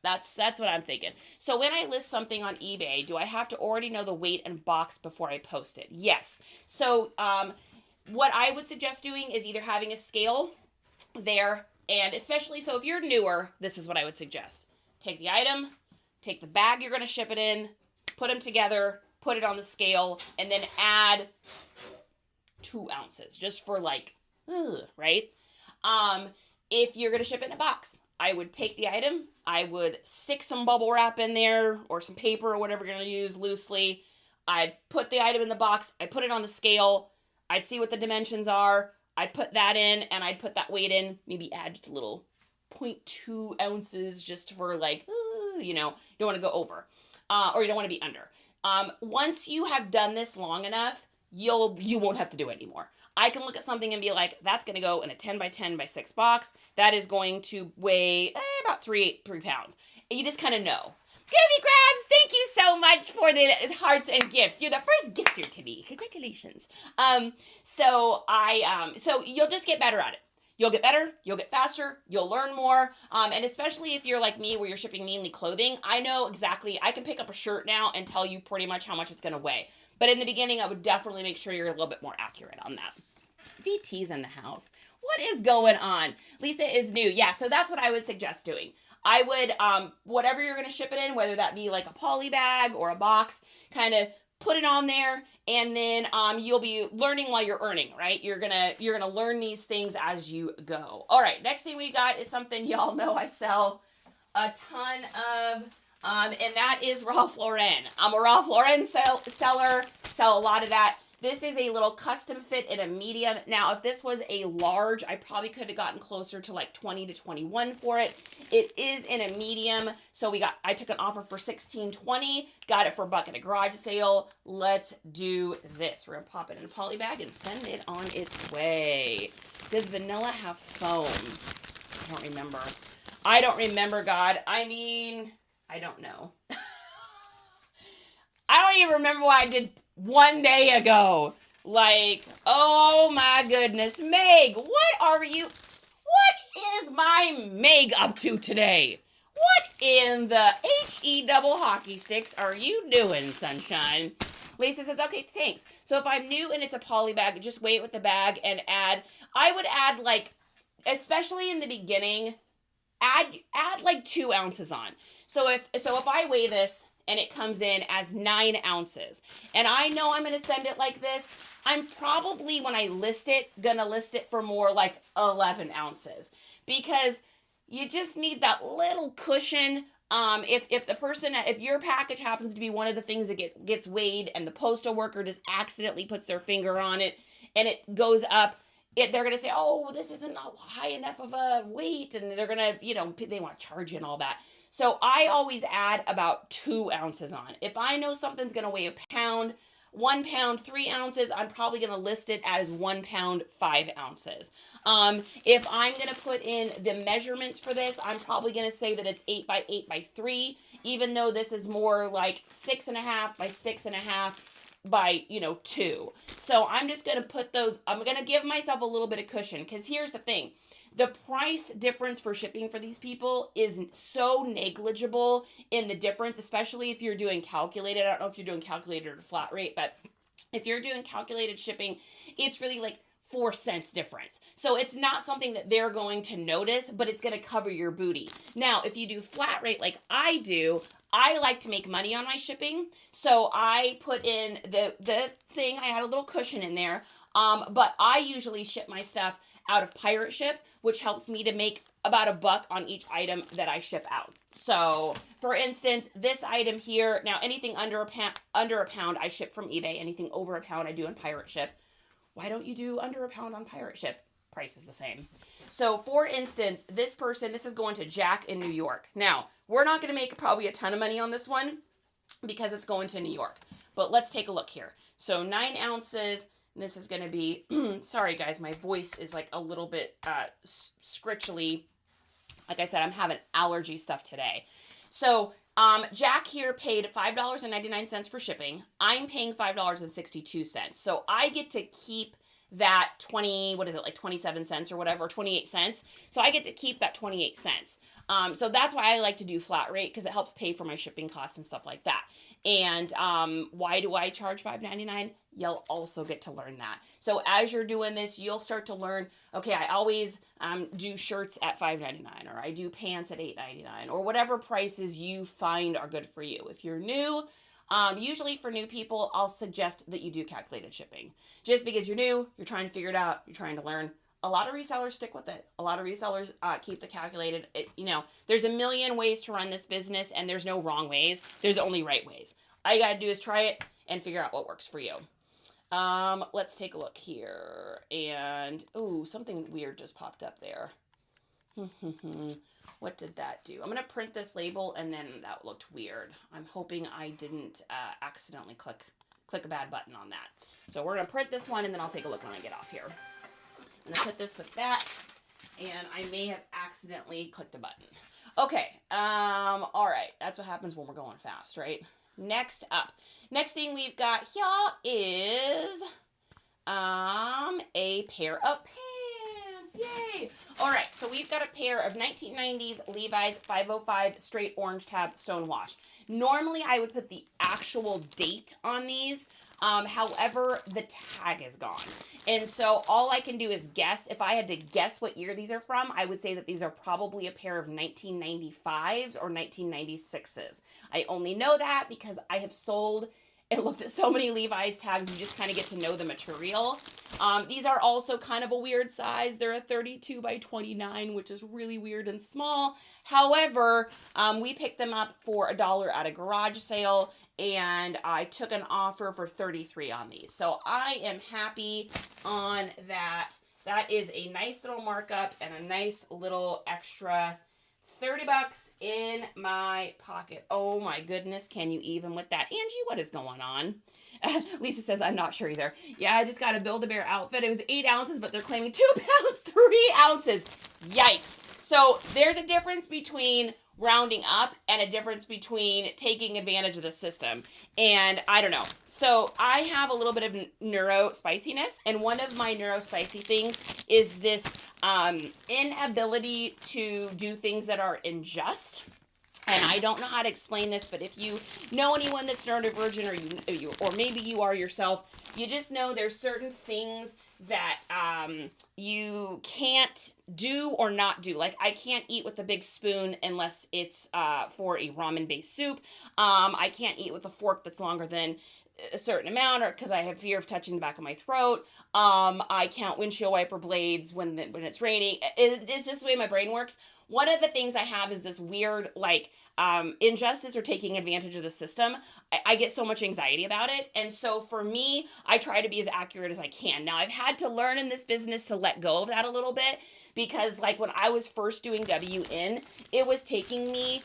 That's what I'm thinking. So when I list something on eBay, do I have to already know the weight and box before I post it? Yes. So what I would suggest doing is either having a scale there, and especially, so if you're newer, this is what I would suggest. Take the item, take the bag you're going to ship it in, put them together, put it on the scale, and then add 2 ounces just for like, right? If you're going to ship it in a box, I would take the item, I would stick some bubble wrap in there or some paper or whatever you're going to use loosely. I'd put the item in the box, I'd put it on the scale, I'd see what the dimensions are, I'd put that in, and I'd put that weight in, maybe add just a little 0.2 ounces just for like, you don't want to go over, or you don't want to be under. Once you have done this long enough, you won't have to do it anymore. I can look at something and be like, that's going to go in a 10 by 10 by 6 box. That is going to weigh about 3 pounds. And you just kind of know. Goofy Grabs, thank you so much for the hearts and gifts. You're the first gifter to me. Congratulations. So you'll just get better at it. You'll get better, you'll get faster, you'll learn more, and especially if you're like me where you're shipping mainly clothing, I know exactly, I can pick up a shirt now and tell you pretty much how much it's going to weigh. But in the beginning, I would definitely make sure you're a little bit more accurate on that. VT's in the house. What is going on? Lisa is new. Yeah, so that's what I would suggest doing. I would, whatever you're going to ship it in, whether that be like a poly bag or a box, kind of put it on there, and then you'll be learning while you're earning, right? You're gonna learn these things as you go. All right, next thing we got is something y'all know I sell a ton of, and that is Ralph Lauren. I'm a Ralph Lauren seller, sell a lot of that. This is a little custom fit in a medium. Now, if this was a large, I probably could have gotten closer to like 20 to 21 for it. It is in a medium, so I took an offer for $16.20, got it for $1 at a garage sale. Let's do this. We're gonna pop it in a poly bag and send it on its way. Does vanilla have foam? I don't remember, God. I mean, I don't know. I don't even remember what I did one day ago. Like, oh my goodness. Meg, what is my Meg up to today? What in the HE double hockey sticks are you doing, sunshine? Lisa says, okay, thanks. So if I'm new and it's a poly bag, just wait with the bag and I would add like, especially in the beginning, add like 2 ounces on. So if I weigh this, and it comes in as 9 ounces. And I know I'm going to send it like this. I'm probably, when I list it, going to list it for more like 11 ounces. Because you just need that little cushion. If your package happens to be one of the things that gets weighed and the postal worker just accidentally puts their finger on it and it goes up, they're going to say, oh, this isn't high enough of a weight. And they're going to, they want to charge you and all that. So I always add about 2 ounces on. If I know something's going to weigh a pound, 1 pound, 3 ounces, I'm probably going to list it as 1 pound, 5 ounces. If I'm going to put in the measurements for this, I'm probably going to say that it's 8 by 8 by 3, even though this is more like 6.5 by 6.5 by, 2. So I'm just going to put those, I'm going to give myself a little bit of cushion, because here's the thing. The price difference for shipping for these people is so negligible in the difference, especially if you're doing calculated. I don't know if you're doing calculated or flat rate, but if you're doing calculated shipping, it's really like 4 cents difference. So it's not something that they're going to notice, but it's going to cover your booty. Now, if you do flat rate like I do, I like to make money on my shipping. So I put in the thing, I had a little cushion in there. But I usually ship my stuff out of Pirate Ship, which helps me to make about $1 on each item that I ship out. So, for instance, this item here, now anything under a pound, I ship from eBay. Anything over a pound, I do in Pirate Ship. Why don't you do under a pound on Pirate Ship? Price is the same. So, for instance, this is going to Jack in New York. Now, we're not going to make probably a ton of money on this one because it's going to New York. But let's take a look here. So, 9 ounces. This is going to be, sorry guys, my voice is like a little bit scritchly. Like I said, I'm having allergy stuff today. So, Jack here paid $5.99 for shipping. I'm paying $5.62. So, I get to keep that 27 cents or whatever, 28 cents. So I get to keep that 28 cents. So that's why I like to do flat rate, because it helps pay for my shipping costs and stuff like that. And why do I charge $5.99? You'll also get to learn that. So as you're doing this, you'll start to learn, okay, I always do shirts at $5.99, or I do pants at $8.99, or whatever prices you find are good for you. If you're new, usually for new people, I'll suggest that you do calculated shipping. Just because you're new, you're trying to figure it out, you're trying to learn. A lot of resellers stick with it. A lot of resellers keep the calculated. There's a million ways to run this business, and there's no wrong ways. There's only right ways. All you gotta do is try it and figure out what works for you. Let's take a look here. And, ooh, something weird just popped up there. What did that do? I'm going to print this label, and then that looked weird. I'm hoping I didn't accidentally click a bad button on that. So we're going to print this one, and then I'll take a look when I get off here. I'm going to put this with that, and I may have accidentally clicked a button. Okay, all right. That's what happens when we're going fast, right? Next up. Next thing we've got here is a pair of pants. Yay! All right, so we've got a pair of 1990s Levi's 505 straight orange tab stone wash. Normally, I would put the actual date on these. However, the tag is gone. And so all I can do is guess. If I had to guess what year these are from, I would say that these are probably a pair of 1995s or 1996s. I only know that because I have sold and looked at so many Levi's tags. You just kind of get to know the material. These are also kind of a weird size. They're a 32 by 29, which is really weird and small. However, we picked them up for $1 at a garage sale, and I took an offer for $33 on these. So I am happy on that. That is a nice little markup and a nice little extra $30 in my pocket. Oh my goodness, can you even with that? Angie, what is going on? Lisa says, I'm not sure either. Yeah, I just got a Build-A-Bear outfit. It was 8 ounces, but they're claiming 2 pounds, 3 ounces. Yikes. So there's a difference between rounding up and a difference between taking advantage of the system. And I don't know. So I have a little bit of neuro spiciness, and one of my neuro spicy things is this inability to do things that are unjust. And I don't know how to explain this, but if you know anyone that's neurodivergent, or maybe you are yourself, you just know there's certain things that you can't do or not do. Like, I can't eat with a big spoon unless it's for a ramen-based soup. I can't eat with a fork that's longer than a certain amount, or because I have fear of touching the back of my throat. I count windshield wiper blades when it's raining. It's just the way my brain works. One of the things I have is this weird, injustice or taking advantage of the system. I get so much anxiety about it. And so for me, I try to be as accurate as I can. Now, I've had to learn in this business to let go of that a little bit, because when I was first doing WN, it was taking me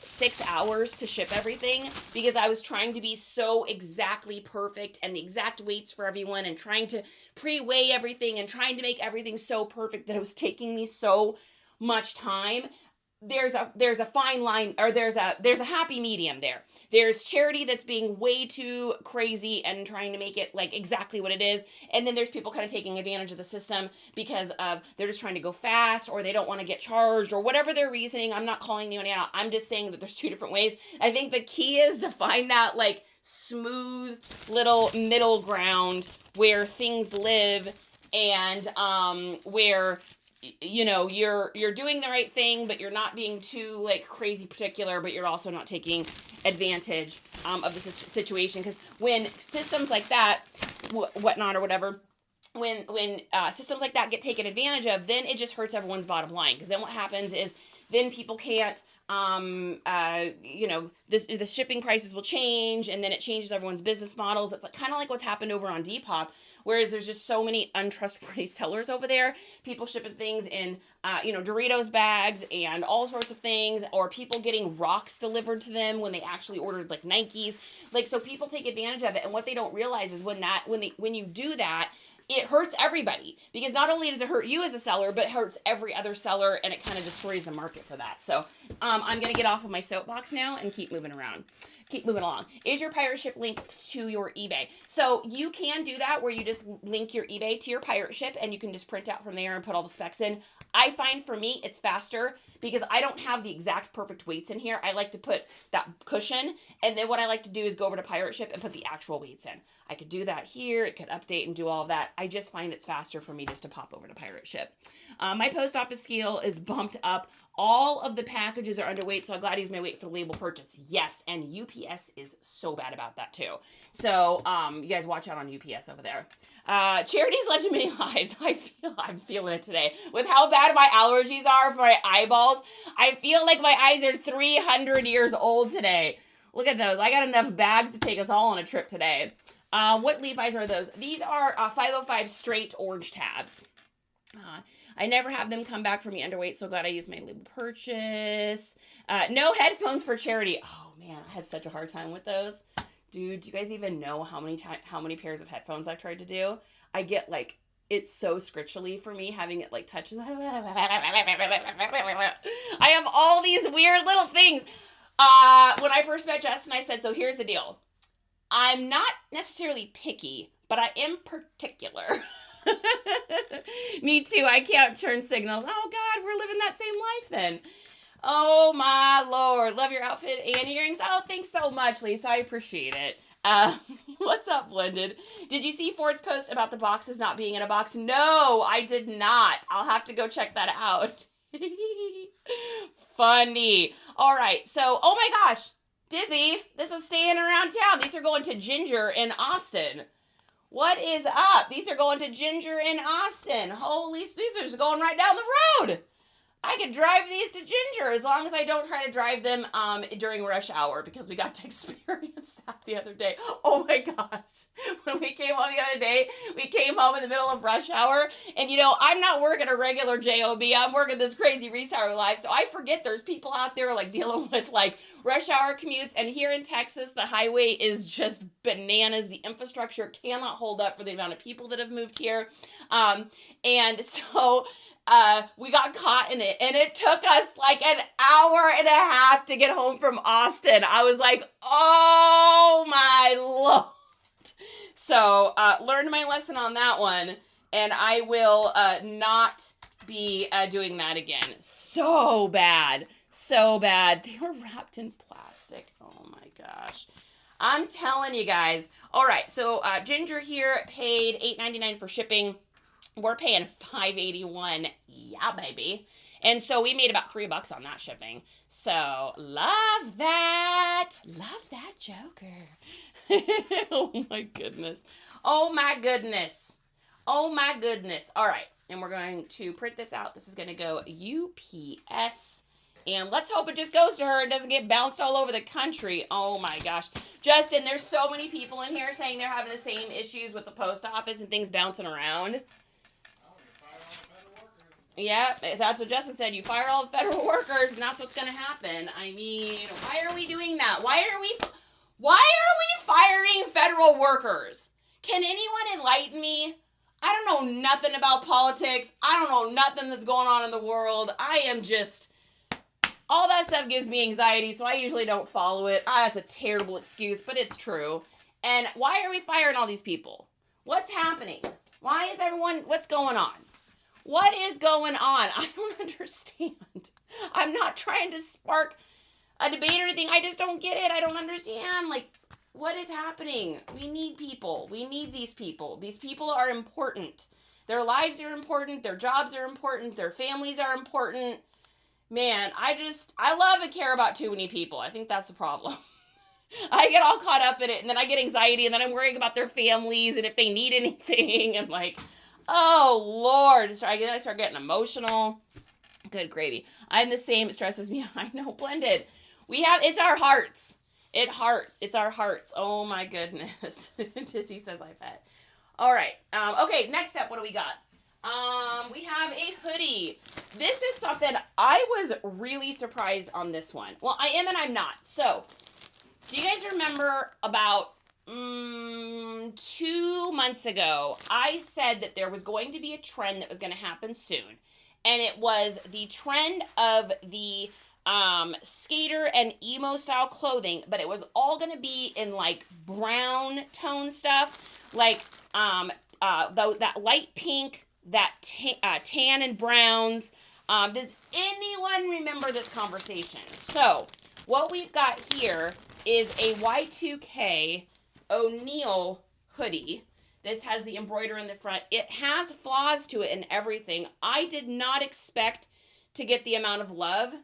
6 hours to ship everything, because I was trying to be so exactly perfect and the exact weights for everyone, and trying to pre-weigh everything and trying to make everything so perfect that it was taking me so much time. There's a fine line, or there's a happy medium there. There's charity that's being way too crazy and trying to make it exactly what it is, and then there's people kind of taking advantage of the system because they're just trying to go fast, or they don't want to get charged, or whatever their reasoning. I'm not calling anyone out. I'm just saying that there's 2 different ways. I think the key is to find that smooth little middle ground where things live and where you know you're doing the right thing, but you're not being too like crazy particular, but you're also not taking advantage of the situation. Because when systems like that, whatnot or whatever, when systems like that get taken advantage of, then it just hurts everyone's bottom line. Because then what happens is then people can't you know, the shipping prices will change, and then it changes everyone's business models. It's like, kind of like what's happened over on Depop, whereas there's just so many untrustworthy sellers over there. People shipping things in, you know, Doritos bags and all sorts of things, or people getting rocks delivered to them when they actually ordered like Nikes. Like, so people take advantage of it, and what they don't realize is when you do that, it hurts everybody, because not only does it hurt you as a seller, but it hurts every other seller, and it kind of destroys the market for that. So I'm going to get off of my soapbox now and keep moving along. Is your pirate ship linked to your eBay? So you can do that, where you just link your eBay to your pirate ship, and you can just print out from there and put all the specs in. I find for me it's faster, because I don't have the exact perfect weights in here. I like to put that cushion, and then what I like to do is go over to pirate ship and put the actual weights in. I could do that here. It could update and do all of that. I just find it's faster for me just to pop over to pirate ship. My post office scale is bumped up. All of the packages are underweight, so I'm glad to use my weight for the label purchase. Yes, and UPS is so bad about that too. So you guys watch out on UPS over there. Charity's left many lives. I'm feeling it today. With how bad my allergies are for my eyeballs, I feel like my eyes are 300 years old today. Look at those. I got enough bags to take us all on a trip today. What Levi's are those? These are 505 straight orange tabs. I never have them come back for me underweight, so glad I used my label purchase. No headphones for charity. Oh man, I have such a hard time with those. Dude, do you guys even know how many pairs of headphones I've tried to do? I get like, it's so scritchly for me having it like touches. I have all these weird little things. When I first met Justin, I said, so here's the deal. I'm not necessarily picky, but I am particular. Me too. I can't turn signals. Oh God, we're living that same life then. Oh my Lord. Love your outfit and your earrings. Oh, thanks so much, Lisa. I appreciate it. What's up, Blended? Did you see Ford's post about the boxes not being in a box? No, I did not. I'll have to go check that out. Funny. All right. So, oh my gosh, Dizzy, this is staying around town. These are going to Ginger in Austin. What is up? These are going to Ginger in Austin. Holy, these are just going right down the road. I could drive these to Ginger as long as I don't try to drive them during rush hour, because we got to experience that the other day. Oh my gosh. When we came home the other day, we came home in the middle of rush hour, and you know, I'm not working a regular job. I'm working this crazy reseller life, so I forget there's people out there like dealing with like rush hour commutes, and here in Texas, the highway is just bananas. The infrastructure cannot hold up for the amount of people that have moved here. And so we got caught in it, and it took us like an hour and a half to get home from Austin. I was like, oh my Lord. So, learned my lesson on that one, and I will not be doing that again. So bad. So bad. They were wrapped in plastic. Oh my gosh. I'm telling you guys. All right, so Ginger here paid $8.99 for shipping. We're paying $5.81. Yeah, baby. And so we made about $3 on that shipping. So love that. Love that Joker. Oh my goodness. Oh my goodness. Oh my goodness. All right. And we're going to print this out. This is going to go UPS. And let's hope it just goes to her and doesn't get bounced all over the country. Oh my gosh. Justin, there's so many people in here saying they're having the same issues with the post office and things bouncing around. Yeah, that's what Justin said. You fire all the federal workers, and that's what's going to happen. I mean, why are we doing that? Why are we firing federal workers? Can anyone enlighten me? I don't know nothing about politics. I don't know nothing that's going on in the world. I am just, all that stuff gives me anxiety, so I usually don't follow it. That's a terrible excuse, but it's true. And why are we firing all these people? What's happening? Why is everyone, what's going on? What is going on? I don't understand. I'm not trying to spark a debate or anything. I just don't get it. I don't understand. Like, what is happening? We need people. We need these people. These people are important. Their lives are important. Their jobs are important. Their families are important. Man, I love and care about too many people. I think that's the problem. I get all caught up in it, and then I get anxiety, and then I'm worrying about their families and if they need anything. I'm like, oh, Lord. I start getting emotional. Good gravy. I'm the same. It stresses me. I know, blended. It's our hearts. It's our hearts. Oh, my goodness. Tissy says I bet. All right. Okay, next up, what do we got? We have a hoodie. This is something I was really surprised on this one. Well, I am and I'm not. So, do you guys remember about 2 months ago, I said that there was going to be a trend that was going to happen soon. And it was the trend of the skater and emo style clothing, but it was all going to be in like brown tone stuff, like that light pink, that tan and browns. Does anyone remember this conversation? So what we've got here is a Y2K O'Neill hoodie. This has the embroidery in the front. It has flaws to it and everything. I did not expect to get the amount of love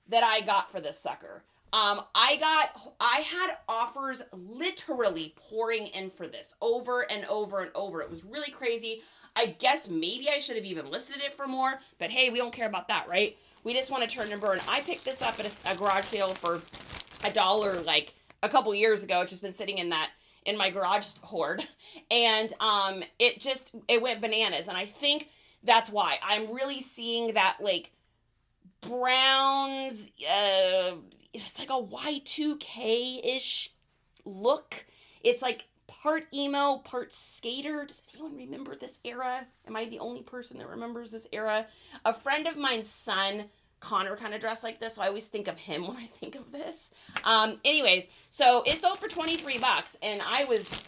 that I got for this sucker. I had offers literally pouring in for this over and over and over. It was really crazy. I guess maybe I should have even listed it for more, but hey, we don't care about that, right? We just want to turn and burn. I picked this up at a garage sale for $1 like a couple years ago. It's just been sitting in my garage hoard, and it went bananas, and I think that's why I'm really seeing that like browns, it's like a Y2K-ish look. It's like part emo, part skater. Does anyone remember this era? Am I the only person that remembers this era? A friend of mine's son, Connor, kind of dressed like this, so I always think of him when I think of this. Anyways, so it sold for $23, and I was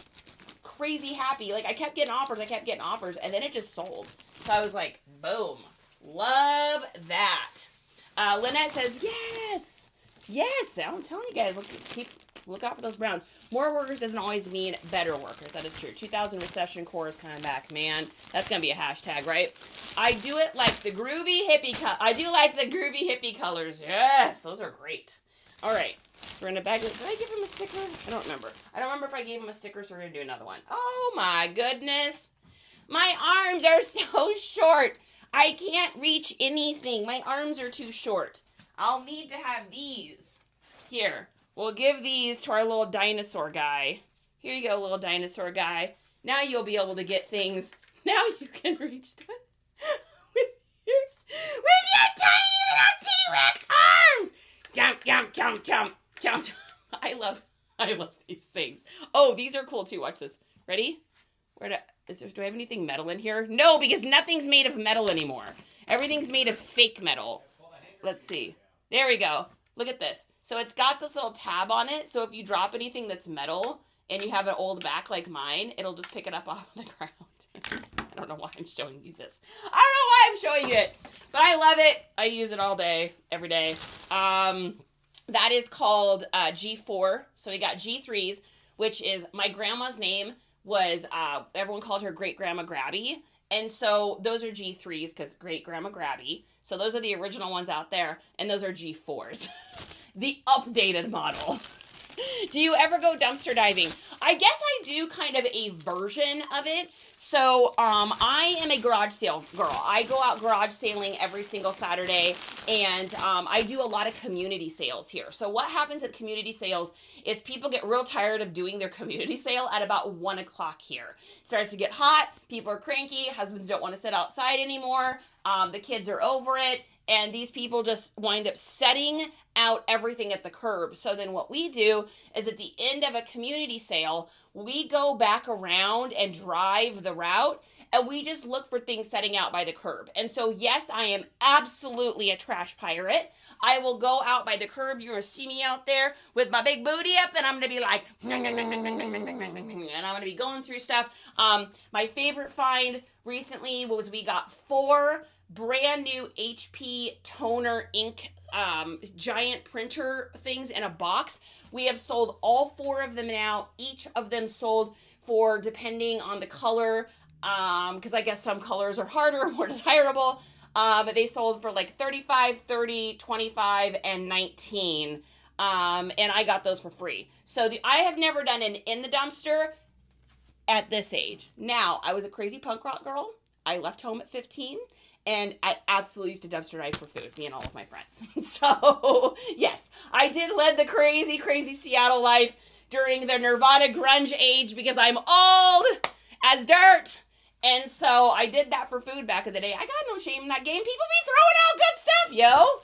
crazy happy. Like, I kept getting offers, and then it just sold. So I was like, boom. Love that. Lynette says, yes, I'm telling you guys, look out for those browns. More workers doesn't always mean better workers. That is true. 2000 recession core is coming back, man. That's going to be a hashtag, right? I do it like the groovy hippie colors. Yes, those are great. All right. We're in a bag. Did I give him a sticker? I don't remember. I don't remember if I gave him a sticker, so we're going to do another one. Oh, my goodness. My arms are so short. I can't reach anything. My arms are too short. I'll need to have these. Here. We'll give these to our little dinosaur guy. Here you go, little dinosaur guy. Now you'll be able to get things. Now you can reach them with your tiny little T-Rex arms. Jump, jump, jump, jump, jump. I love these things. Oh, these are cool too. Watch this. Ready? Do I have anything metal in here? No, because nothing's made of metal anymore. Everything's made of fake metal. Let's see. There we go. Look at this. So it's got this little tab on it. So if you drop anything that's metal and you have an old back like mine, it'll just pick it up off the ground. I don't know why I'm showing you this. I don't know why I'm showing you it, but I love it. I use it all day, every day. That is called G4. So we got G3s, which is my grandma's name was, everyone called her Great Grandma Grabby. And so those are G3s because Great Grandma Grabby. So those are the original ones out there. And those are G4s. The updated model. Do you ever go dumpster diving? I guess I do kind of a version of it. So I am a garage sale girl. I go out garage sailing every single Saturday, and I do a lot of community sales here. So what happens at community sales is people get real tired of doing their community sale at about 1 o'clock here. It starts to get hot. People are cranky. Husbands don't want to sit outside anymore. The kids are over it. And these people just wind up setting out everything at the curb. So then what we do is at the end of a community sale, we go back around and drive the route, and we just look for things setting out by the curb. And so, yes, I am absolutely a trash pirate. I will go out by the curb. You're going to see me out there with my big booty up, and I'm going to be like, and I'm going to be going through stuff. My favorite find recently was we got 4 brand new HP toner ink giant printer things in a box. We have sold all 4 of them now. Each of them sold for, depending on the color, because I guess some colors are harder or more desirable. But they sold for like 35, 30, 25, and 19. And I got those for free. So I have never done an in the dumpster at this age. Now, I was a crazy punk rock girl. I left home at 15. And I absolutely used to dumpster dive for food, me and all of my friends. So, yes, I did lead the crazy, crazy Seattle life during the Nirvana grunge age because I'm old as dirt. And so I did that for food back in the day. I got no shame in that game. People be throwing out good stuff, yo.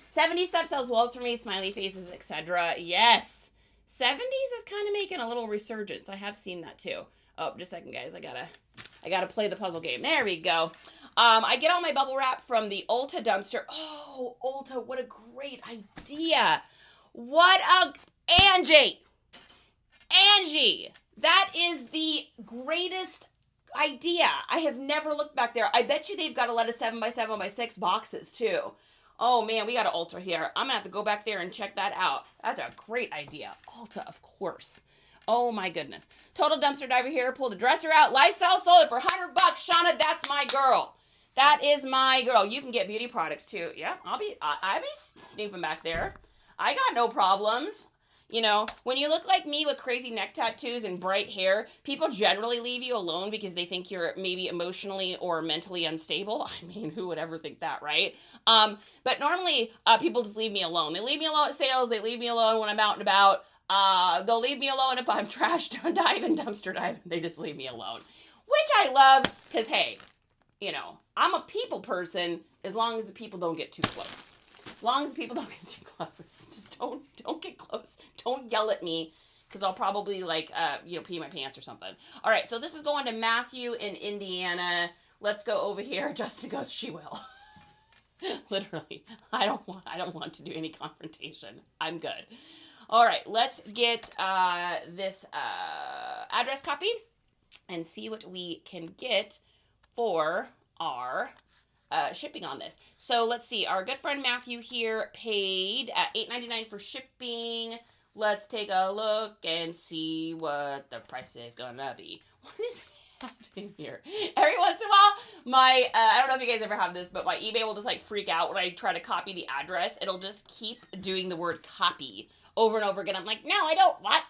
70 stuff sells well for me, smiley faces, etc. Yes. 70s is kind of making a little resurgence. I have seen that too. Oh, just a second, guys. I gotta play the puzzle game. There we go. I get all my bubble wrap from the Ulta dumpster. Oh, Ulta, what a great idea. Angie, that is the greatest idea. I have never looked back there. I bet you they've got a lot of 7x7x6 boxes too. Oh man, we got an Ulta here. I'm gonna have to go back there and check that out. That's a great idea. Ulta, of course. Oh my goodness. Total dumpster diver here. Pulled a dresser out. Lysol sold it for $100. Shauna, that's my girl. That is my girl. You can get beauty products too. Yeah, I'll be snooping back there. I got no problems. You know, when you look like me with crazy neck tattoos and bright hair, people generally leave you alone because they think you're maybe emotionally or mentally unstable. I mean, who would ever think that, right? But normally, people just leave me alone. They leave me alone at sales. They leave me alone when I'm out and about. They'll leave me alone if I'm trash diving, dumpster diving. They just leave me alone, which I love because, hey, you know, I'm a people person as long as the people don't get too close. As long as people don't get too close. Just don't get close. Don't yell at me because I'll probably pee my pants or something. All right, so this is going to Matthew in Indiana. Let's go over here. Justin goes, she will. Literally, I don't want to do any confrontation. I'm good. All right, let's get this address copy and see what we can get for our shipping on this. So let's see. Our good friend Matthew here paid $8.99 for shipping. Let's take a look and see what the price is gonna be. What is happening here? Every once in a while, I don't know if you guys ever have this, but my eBay will just like freak out when I try to copy the address. It'll just keep doing the word copy over and over again. I'm like, no, I don't want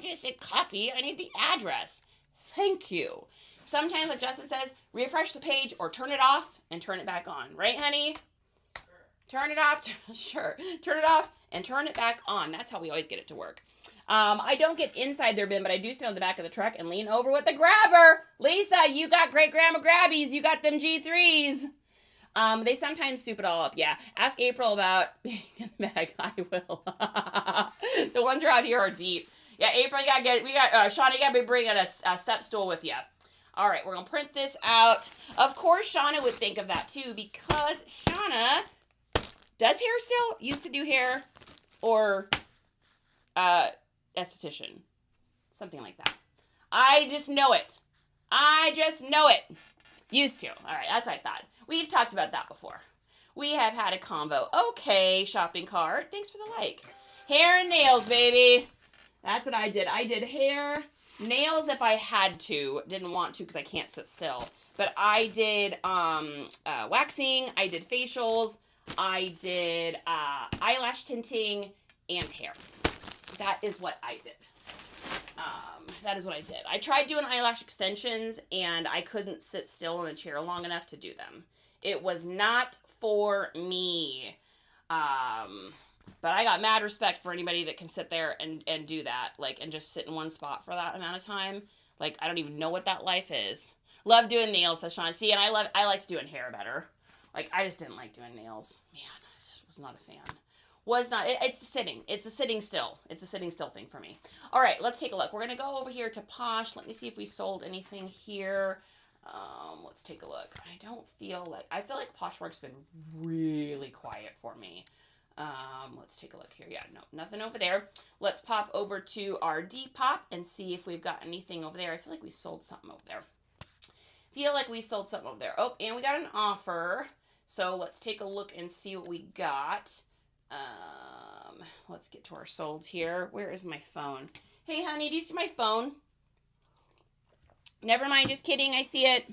you to say copy. I need the address. Thank you. Sometimes, like Justin says, refresh the page or turn it off and turn it back on. Right, honey? Sure. Turn it off. Sure. Turn it off and turn it back on. That's how we always get it to work. I don't get inside their bin, but I do stand on the back of the truck and lean over with the grabber. Lisa, you got great grandma grabbies. You got them G3s. They sometimes soup it all up. Yeah. Ask April about being in the bag. I will. The ones around here are deep. Yeah, April, Shauna, you got to be bringing a step stool with you. All right, we're going to print this out. Of course, Shauna would think of that too because Shauna does hair still, used to do hair, or esthetician. Something like that. I just know it. Used to. All right, that's what I thought. We've talked about that before. We have had a convo. Okay, shopping cart. Thanks for the like. Hair and nails, baby. That's what I did. I did hair, nails if I had to. Didn't want to because I can't sit still. But I did waxing. I did facials. I did eyelash tinting and hair. That is what I did. I tried doing eyelash extensions and I couldn't sit still in a chair long enough to do them. It was not for me. But I got mad respect for anybody that can sit there and do that, like, and just sit in one spot for that amount of time. Like, I don't even know what that life is. Love doing nails, says Sean. See, and I liked doing hair better. Like, I just didn't like doing nails. Man, I just was not a fan. It's the sitting. It's the sitting still. It's a sitting still thing for me. All right, let's take a look. We're going to go over here to Posh. Let me see if we sold anything here. Let's take a look. I feel like Poshmark's been really quiet for me. Let's take a look here. Yeah, no, nothing over there. Let's pop over to our Depop and see if we've got anything over there. I feel like we sold something over there. Oh, and we got an offer. So let's take a look and see what we got. Let's get to our solds here. Where is my phone? Hey, honey, do you see my phone? Never mind, just kidding. I see it.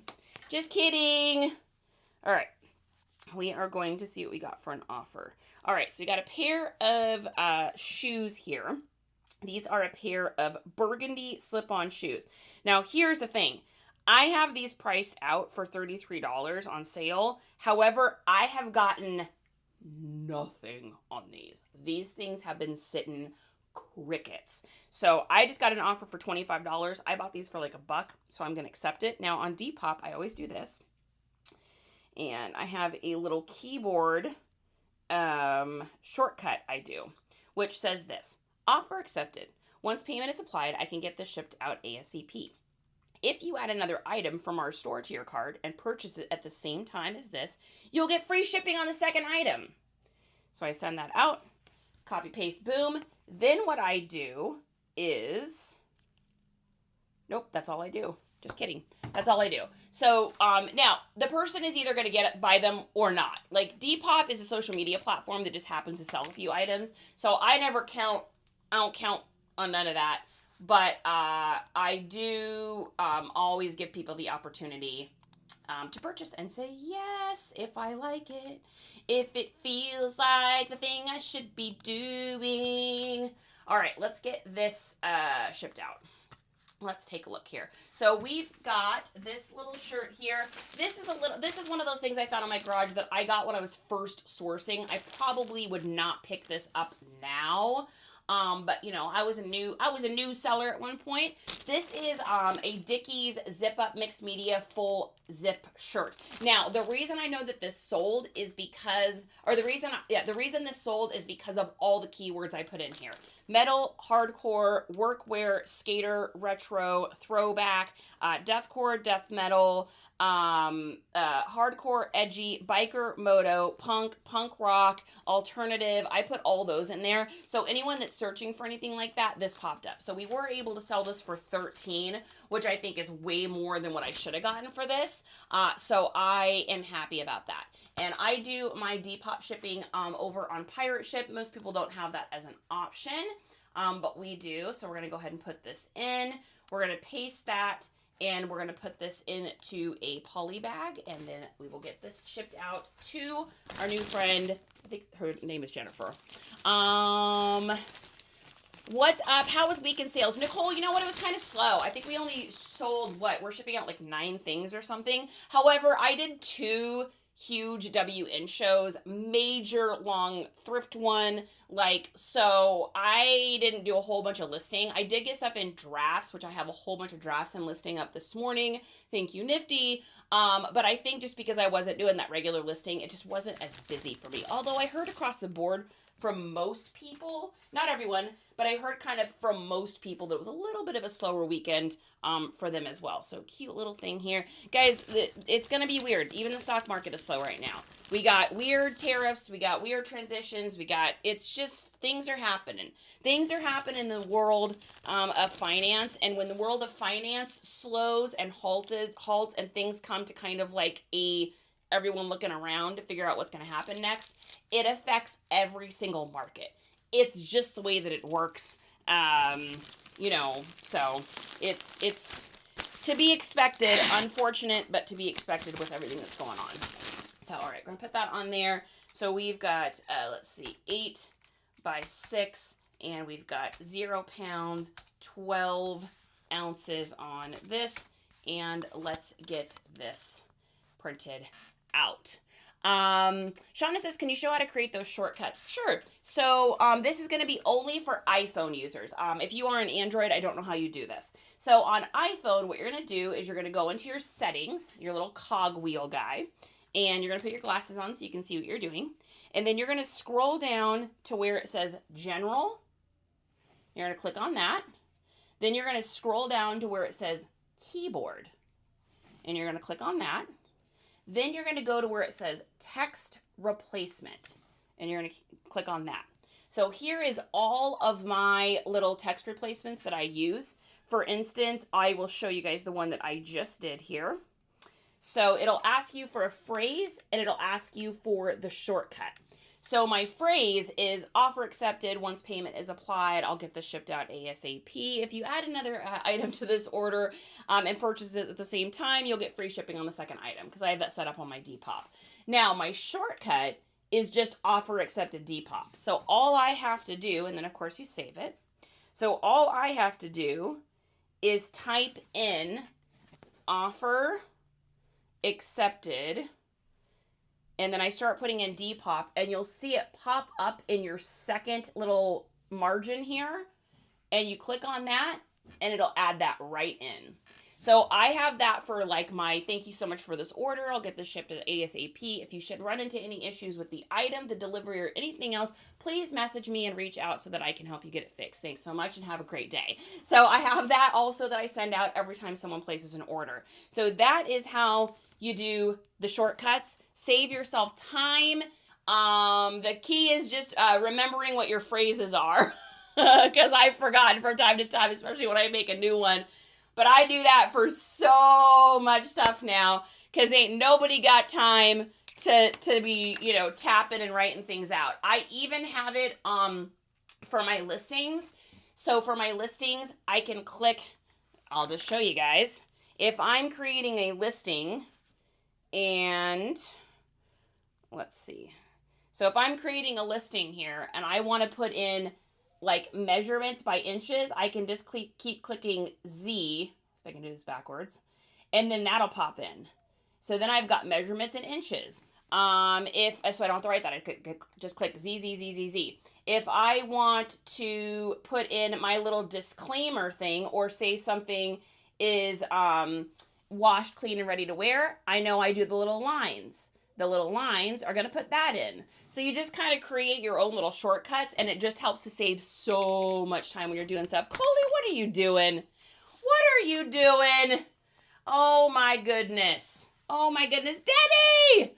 Just kidding. All right. We are going to see what we got for an offer. All right, so we got a pair of shoes here. These are a pair of burgundy slip-on shoes. Now, here's the thing. I have these priced out for $33 on sale. However, I have gotten nothing on these. These things have been sitting crickets. So I just got an offer for $25. I bought these for like $1, so I'm going to accept it. Now on Depop, I always do this. And I have a little keyboard shortcut I do, which says this: offer accepted. Once payment is applied, I can get this shipped out ASAP. If you add another item from our store to your cart and purchase it at the same time as this, you'll get free shipping on the second item. So I send that out, copy, paste, boom. Then what I do is, nope, that's all I do. Just kidding. That's all I do. So now the person is either going to get it by them or not. Like Depop is a social media platform that just happens to sell a few items. So I don't count on none of that. But I do always give people the opportunity to purchase and say yes if I like it, if it feels like the thing I should be doing. All right, let's get this shipped out. Let's take a look here. So we've got this little shirt here. This is one of those things I found in my garage that I got when I was first sourcing. I probably would not pick this up now. But you know, I was a new seller at one point. This is a Dickies zip up mixed media full zip shirt. Now, the reason I know that this sold is because, the reason this sold is because of all the keywords I put in here. Metal, hardcore, workwear, skater, retro, throwback, deathcore, death metal, hardcore, edgy, biker, moto, punk rock, alternative. I put all those in there. So anyone that's searching for anything like that, this popped up. So we were able to sell this for $13, which I think is way more than what I should have gotten for this. So I am happy about that. And I do my Depop shipping over on Pirate Ship. Most people don't have that as an option, but we do. So we're going to go ahead and put this in. We're going to paste that, and we're going to put this into a poly bag, and then we will get this shipped out to our new friend. I think her name is Jennifer. What's up? How was weekend sales? Nicole, you know what? It was kind of slow. I think we only sold, we're shipping out like 9 things or something. However, I did 2 huge WN shows, major long thrift one, so I didn't do a whole bunch of listing. I did get stuff in drafts, which I have a whole bunch of drafts I'm listing up this morning. Thank you, Nifty. But I think just because I wasn't doing that regular listing, it just wasn't as busy for me. Although I heard across the board from most people, not everyone, but I heard kind of from most people that it was a little bit of a slower weekend for them as well. So cute little thing here. Guys, it's going to be weird. Even the stock market is slow right now. We got weird tariffs. We got weird transitions. It's just, things are happening. Things are happening in the world of finance. And when the world of finance slows and halts and things come to kind of like everyone looking around to figure out what's going to happen next, it affects every single market. It's just the way that it works. So it's to be expected, unfortunate, but to be expected with everything that's going on. So, all right, we're going to put that on there. So we've got, 8 by 6, and we've got 0 pounds, 12 ounces on this, and let's get this printed out. Shauna says, can you show how to create those shortcuts? Sure. So this is going to be only for iPhone users. If you are an Android, I don't know how you do this. So on iPhone, what you're going to do is you're going to go into your settings, your little cog wheel guy, and you're going to put your glasses on so you can see what you're doing. And then you're going to scroll down to where it says General. You're going to click on that. Then you're going to scroll down to where it says Keyboard. And you're going to click on that. Then you're going to go to where it says text replacement, and you're going to click on that. So here is all of my little text replacements that I use. For instance, I will show you guys the one that I just did here. So it'll ask you for a phrase, and it'll ask you for the shortcut. So my phrase is offer accepted. Once payment is applied, I'll get this shipped out ASAP. If you add another item to this order and purchase it at the same time, you'll get free shipping on the second item because I have that set up on my Depop. Now, my shortcut is just offer accepted Depop. So all I have to do, and then of course you save it. So all I have to do is type in offer accepted, and then I start putting in Depop, and you'll see it pop up in your second little margin here, and you click on that, and it'll add that right in. So I have that for like my thank you so much for this order. I'll get this shipped at ASAP. If you should run into any issues with the item, the delivery, or anything else, please message me and reach out so that I can help you get it fixed. Thanks so much and have a great day. So I have that also that I send out every time someone places an order. So that is how you do the shortcuts. Save yourself time. The key is just remembering what your phrases are because I've forgotten from time to time, especially when I make a new one. But I do that for so much stuff now because ain't nobody got time to be, tapping and writing things out. I even have it for my listings. So for my listings, I can click, I'll just show you guys. If I'm creating a listing and let's see. So if I'm creating a listing here and I want to put in like measurements by inches, I can just keep clicking Z, if I can do this backwards, and then that'll pop in. So then I've got measurements in inches. So I don't have to write that, I just click Z, Z, Z, Z, Z. If I want to put in my little disclaimer thing or say something is washed, clean, and ready to wear, I know I do the little lines. The little lines are going to put that in. So you just kind of create your own little shortcuts, and it just helps to save so much time when you're doing stuff. Coley, what are you doing? What are you doing? Oh my goodness. Oh my goodness. Debbie!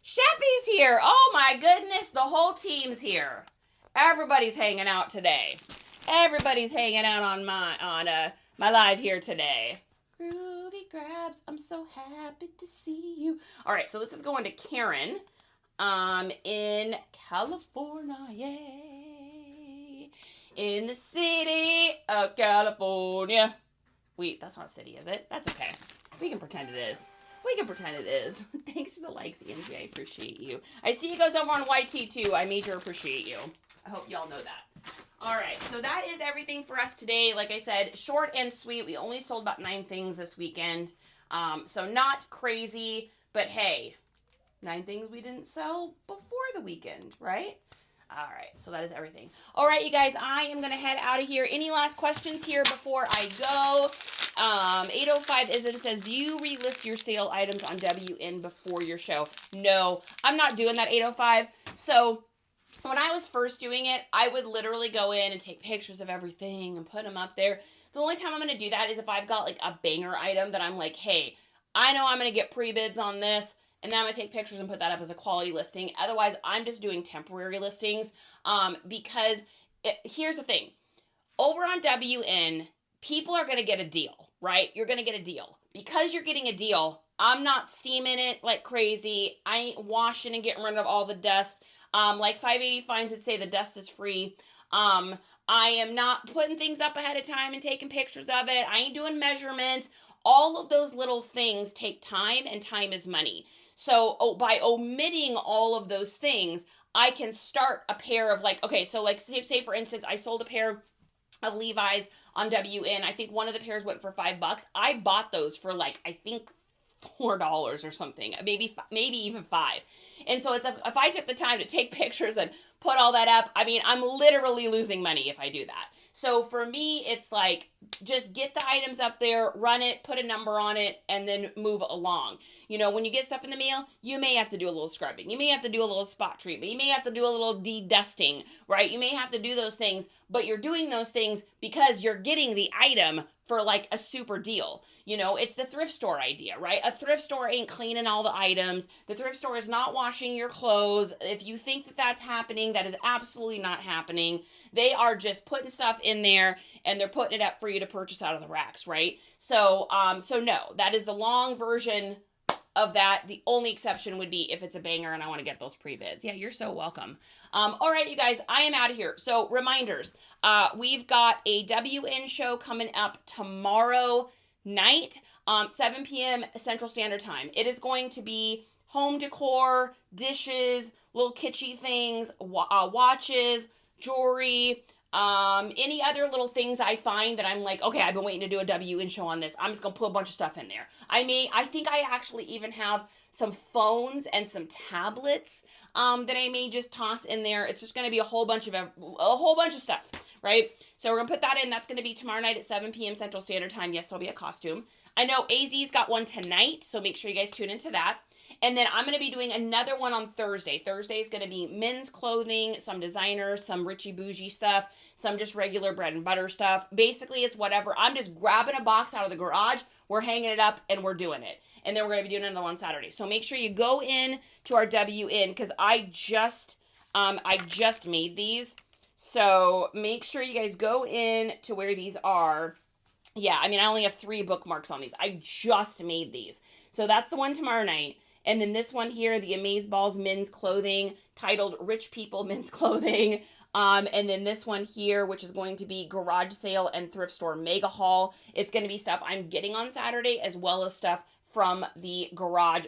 Sheffy's here. Oh my goodness. The whole team's here. Everybody's hanging out today. Everybody's hanging out on my live here today. Groovy Grabs, I'm so happy to see you. All right, so this is going to Karen in California, yay. In the city of California. Wait, that's not a city, is it? That's okay. We can pretend it is. We can pretend it is. Thanks for the likes, Angie. I appreciate you. I see it goes over on YT too. I major appreciate you. I hope y'all know that. All right, so that is everything for us today. Like I said, short and sweet. We only sold about 9 things this weekend. So not crazy, but hey, 9 things we didn't sell before the weekend, right? All right, so that is everything. All right, you guys, I am going to head out of here. Any last questions here before I go? 805 Ism says, do you relist your sale items on WN before your show? No, I'm not doing that, 805. So when I was first doing it, I would literally go in and take pictures of everything and put them up there. The only time I'm going to do that is if I've got like a banger item that I'm like, hey, I know I'm going to get pre-bids on this, and then I'm going to take pictures and put that up as a quality listing. Otherwise, I'm just doing temporary listings because here's the thing. Over on WN, people are going to get a deal, right? You're going to get a deal. Because you're getting a deal, I'm not steaming it like crazy. I ain't washing and getting rid of all the dust. Like 580 Fines would say, the dust is free. I am not putting things up ahead of time and taking pictures of it. I ain't doing measurements. All of those little things take time, and time is money. So by omitting all of those things, I can start a pair of like, okay, so like say for instance, I sold a pair of Levi's on WN. I think one of the pairs went for $5. I bought those for like, I think $4 or something, maybe even $5. And so it's if I took the time to take pictures and put all that up, I mean, I'm literally losing money if I do that. So for me, it's like, just get the items up there, run it, put a number on it, and then move along. You know, when you get stuff in the mail, you may have to do a little scrubbing. You may have to do a little spot treatment. You may have to do a little de-dusting, right? You may have to do those things, but you're doing those things because you're getting the item for like a super deal. You know, it's the thrift store idea, right? A thrift store ain't cleaning all the items. The thrift store is not washing your clothes. If you think that that's happening, that is absolutely not happening. They are just putting stuff in there and they're putting it up for you to purchase out of the racks, right? So no, that is the long version of that. The only exception would be if it's a banger and I want to get those pre-vids. Yeah, you're so welcome. All right, you guys, I am out of here. So reminders, we've got a WN show coming up tomorrow night, 7 p.m. Central Standard Time. It is going to be home decor, dishes, little kitschy things, watches, jewelry, any other little things I find that I'm like, okay, I've been waiting to do a WN show on this. I'm just gonna put a bunch of stuff in there. I think I actually even have some phones and some tablets, that I may just toss in there. It's just gonna be a whole bunch of stuff, right? So we're gonna put that in. That's gonna be tomorrow night at 7 p.m. Central Standard Time. Yes, there'll be a costume. I know AZ's got one tonight, so make sure you guys tune into that. And then I'm going to be doing another one on Thursday. Thursday is going to be men's clothing, some designer, some Richie Bougie stuff, some just regular bread and butter stuff. Basically, it's whatever. I'm just grabbing a box out of the garage. We're hanging it up and we're doing it. And then we're going to be doing another one Saturday. So make sure you go in to our WN because I just made these. So make sure you guys go in to where these are. Yeah, I mean, I only have 3 bookmarks on these. I just made these. So that's the one tomorrow night. And then this one here, the Amazeballs men's clothing, titled Rich People Men's Clothing. And then this one here, which is going to be garage sale and thrift store mega haul. It's going to be stuff I'm getting on Saturday as well as stuff from the garage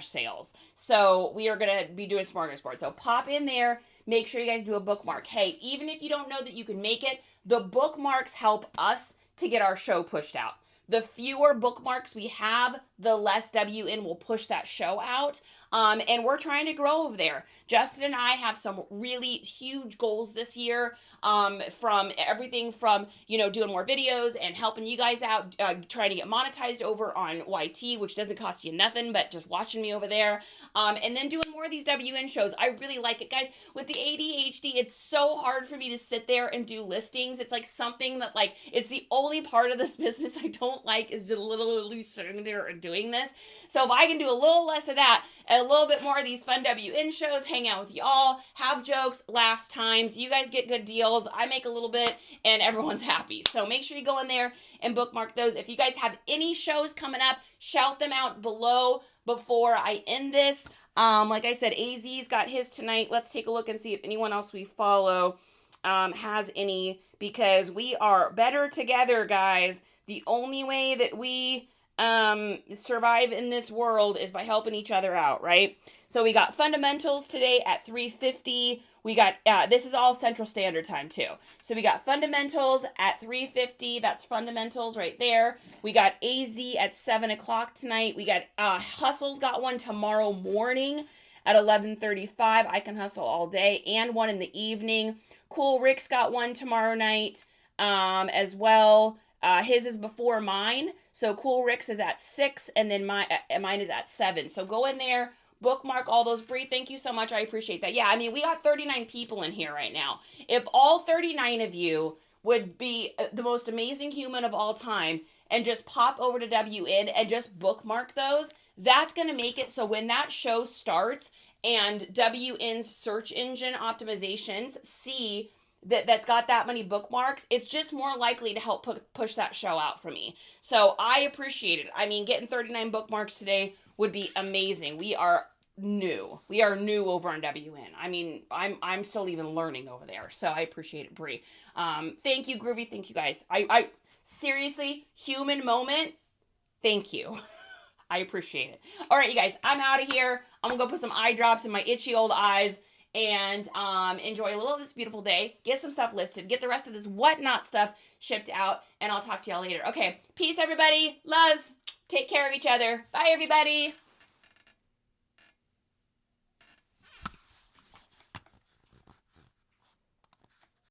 sales. So we are going to be doing smorgasbord. So pop in there. Make sure you guys do a bookmark. Hey, even if you don't know that you can make it, the bookmarks help us to get our show pushed out. The fewer bookmarks we have, the less WN will push that show out. And we're trying to grow over there. Justin and I have some really huge goals this year, from everything from, doing more videos and helping you guys out, trying to get monetized over on YT, which doesn't cost you nothing, but just watching me over there. And then doing more of these WN shows. I really like it, guys. With the ADHD, it's so hard for me to sit there and do listings. It's like something that it's the only part of this business I don't like is just literally sitting there and doing this. So if I can do a little less of that, a little bit more of these fun WN shows, hang out with y'all, have jokes, laughs, times, you guys get good deals, I make a little bit, and everyone's happy. So make sure you go in there and bookmark those. If you guys have any shows coming up, shout them out below before I end this. Like I said, AZ's got his tonight. Let's take a look and see if anyone else we follow has any, because we are better together, guys. The only way that we survive in this world is by helping each other out, right? So we got fundamentals today at 3:50. We got, this is all Central Standard Time too. So we got fundamentals at 3:50. That's fundamentals right there. We got AZ at 7 o'clock tonight. We got, Hustle's got one tomorrow morning at 11:35. I can hustle all day, and one in the evening. Cool Rick's got one tomorrow night, as well. His is before mine. So Cool Rick's is at 6, and then mine is at 7. So go in there, bookmark all those. Bree, thank you so much. I appreciate that. Yeah, I mean, we got 39 people in here right now. If all 39 of you would be the most amazing human of all time and just pop over to WN and just bookmark those, that's going to make it so when that show starts and WN's search engine optimizations see that's got that many bookmarks, it's just more likely to help push that show out for me. So I appreciate it. I mean, getting 39 bookmarks today would be amazing. We are new. We are new over on WN. I mean, I'm still even learning over there. So I appreciate it, Bree. Thank you, Groovy. Thank you, guys. I seriously, human moment. Thank you. I appreciate it. All right, you guys, I'm out of here. I'm gonna go put some eye drops in my itchy old eyes and enjoy a little of this beautiful day, get some stuff listed, get the rest of this whatnot stuff shipped out, and I'll talk to y'all later. Okay, peace, everybody. Loves. Take care of each other. Bye, everybody.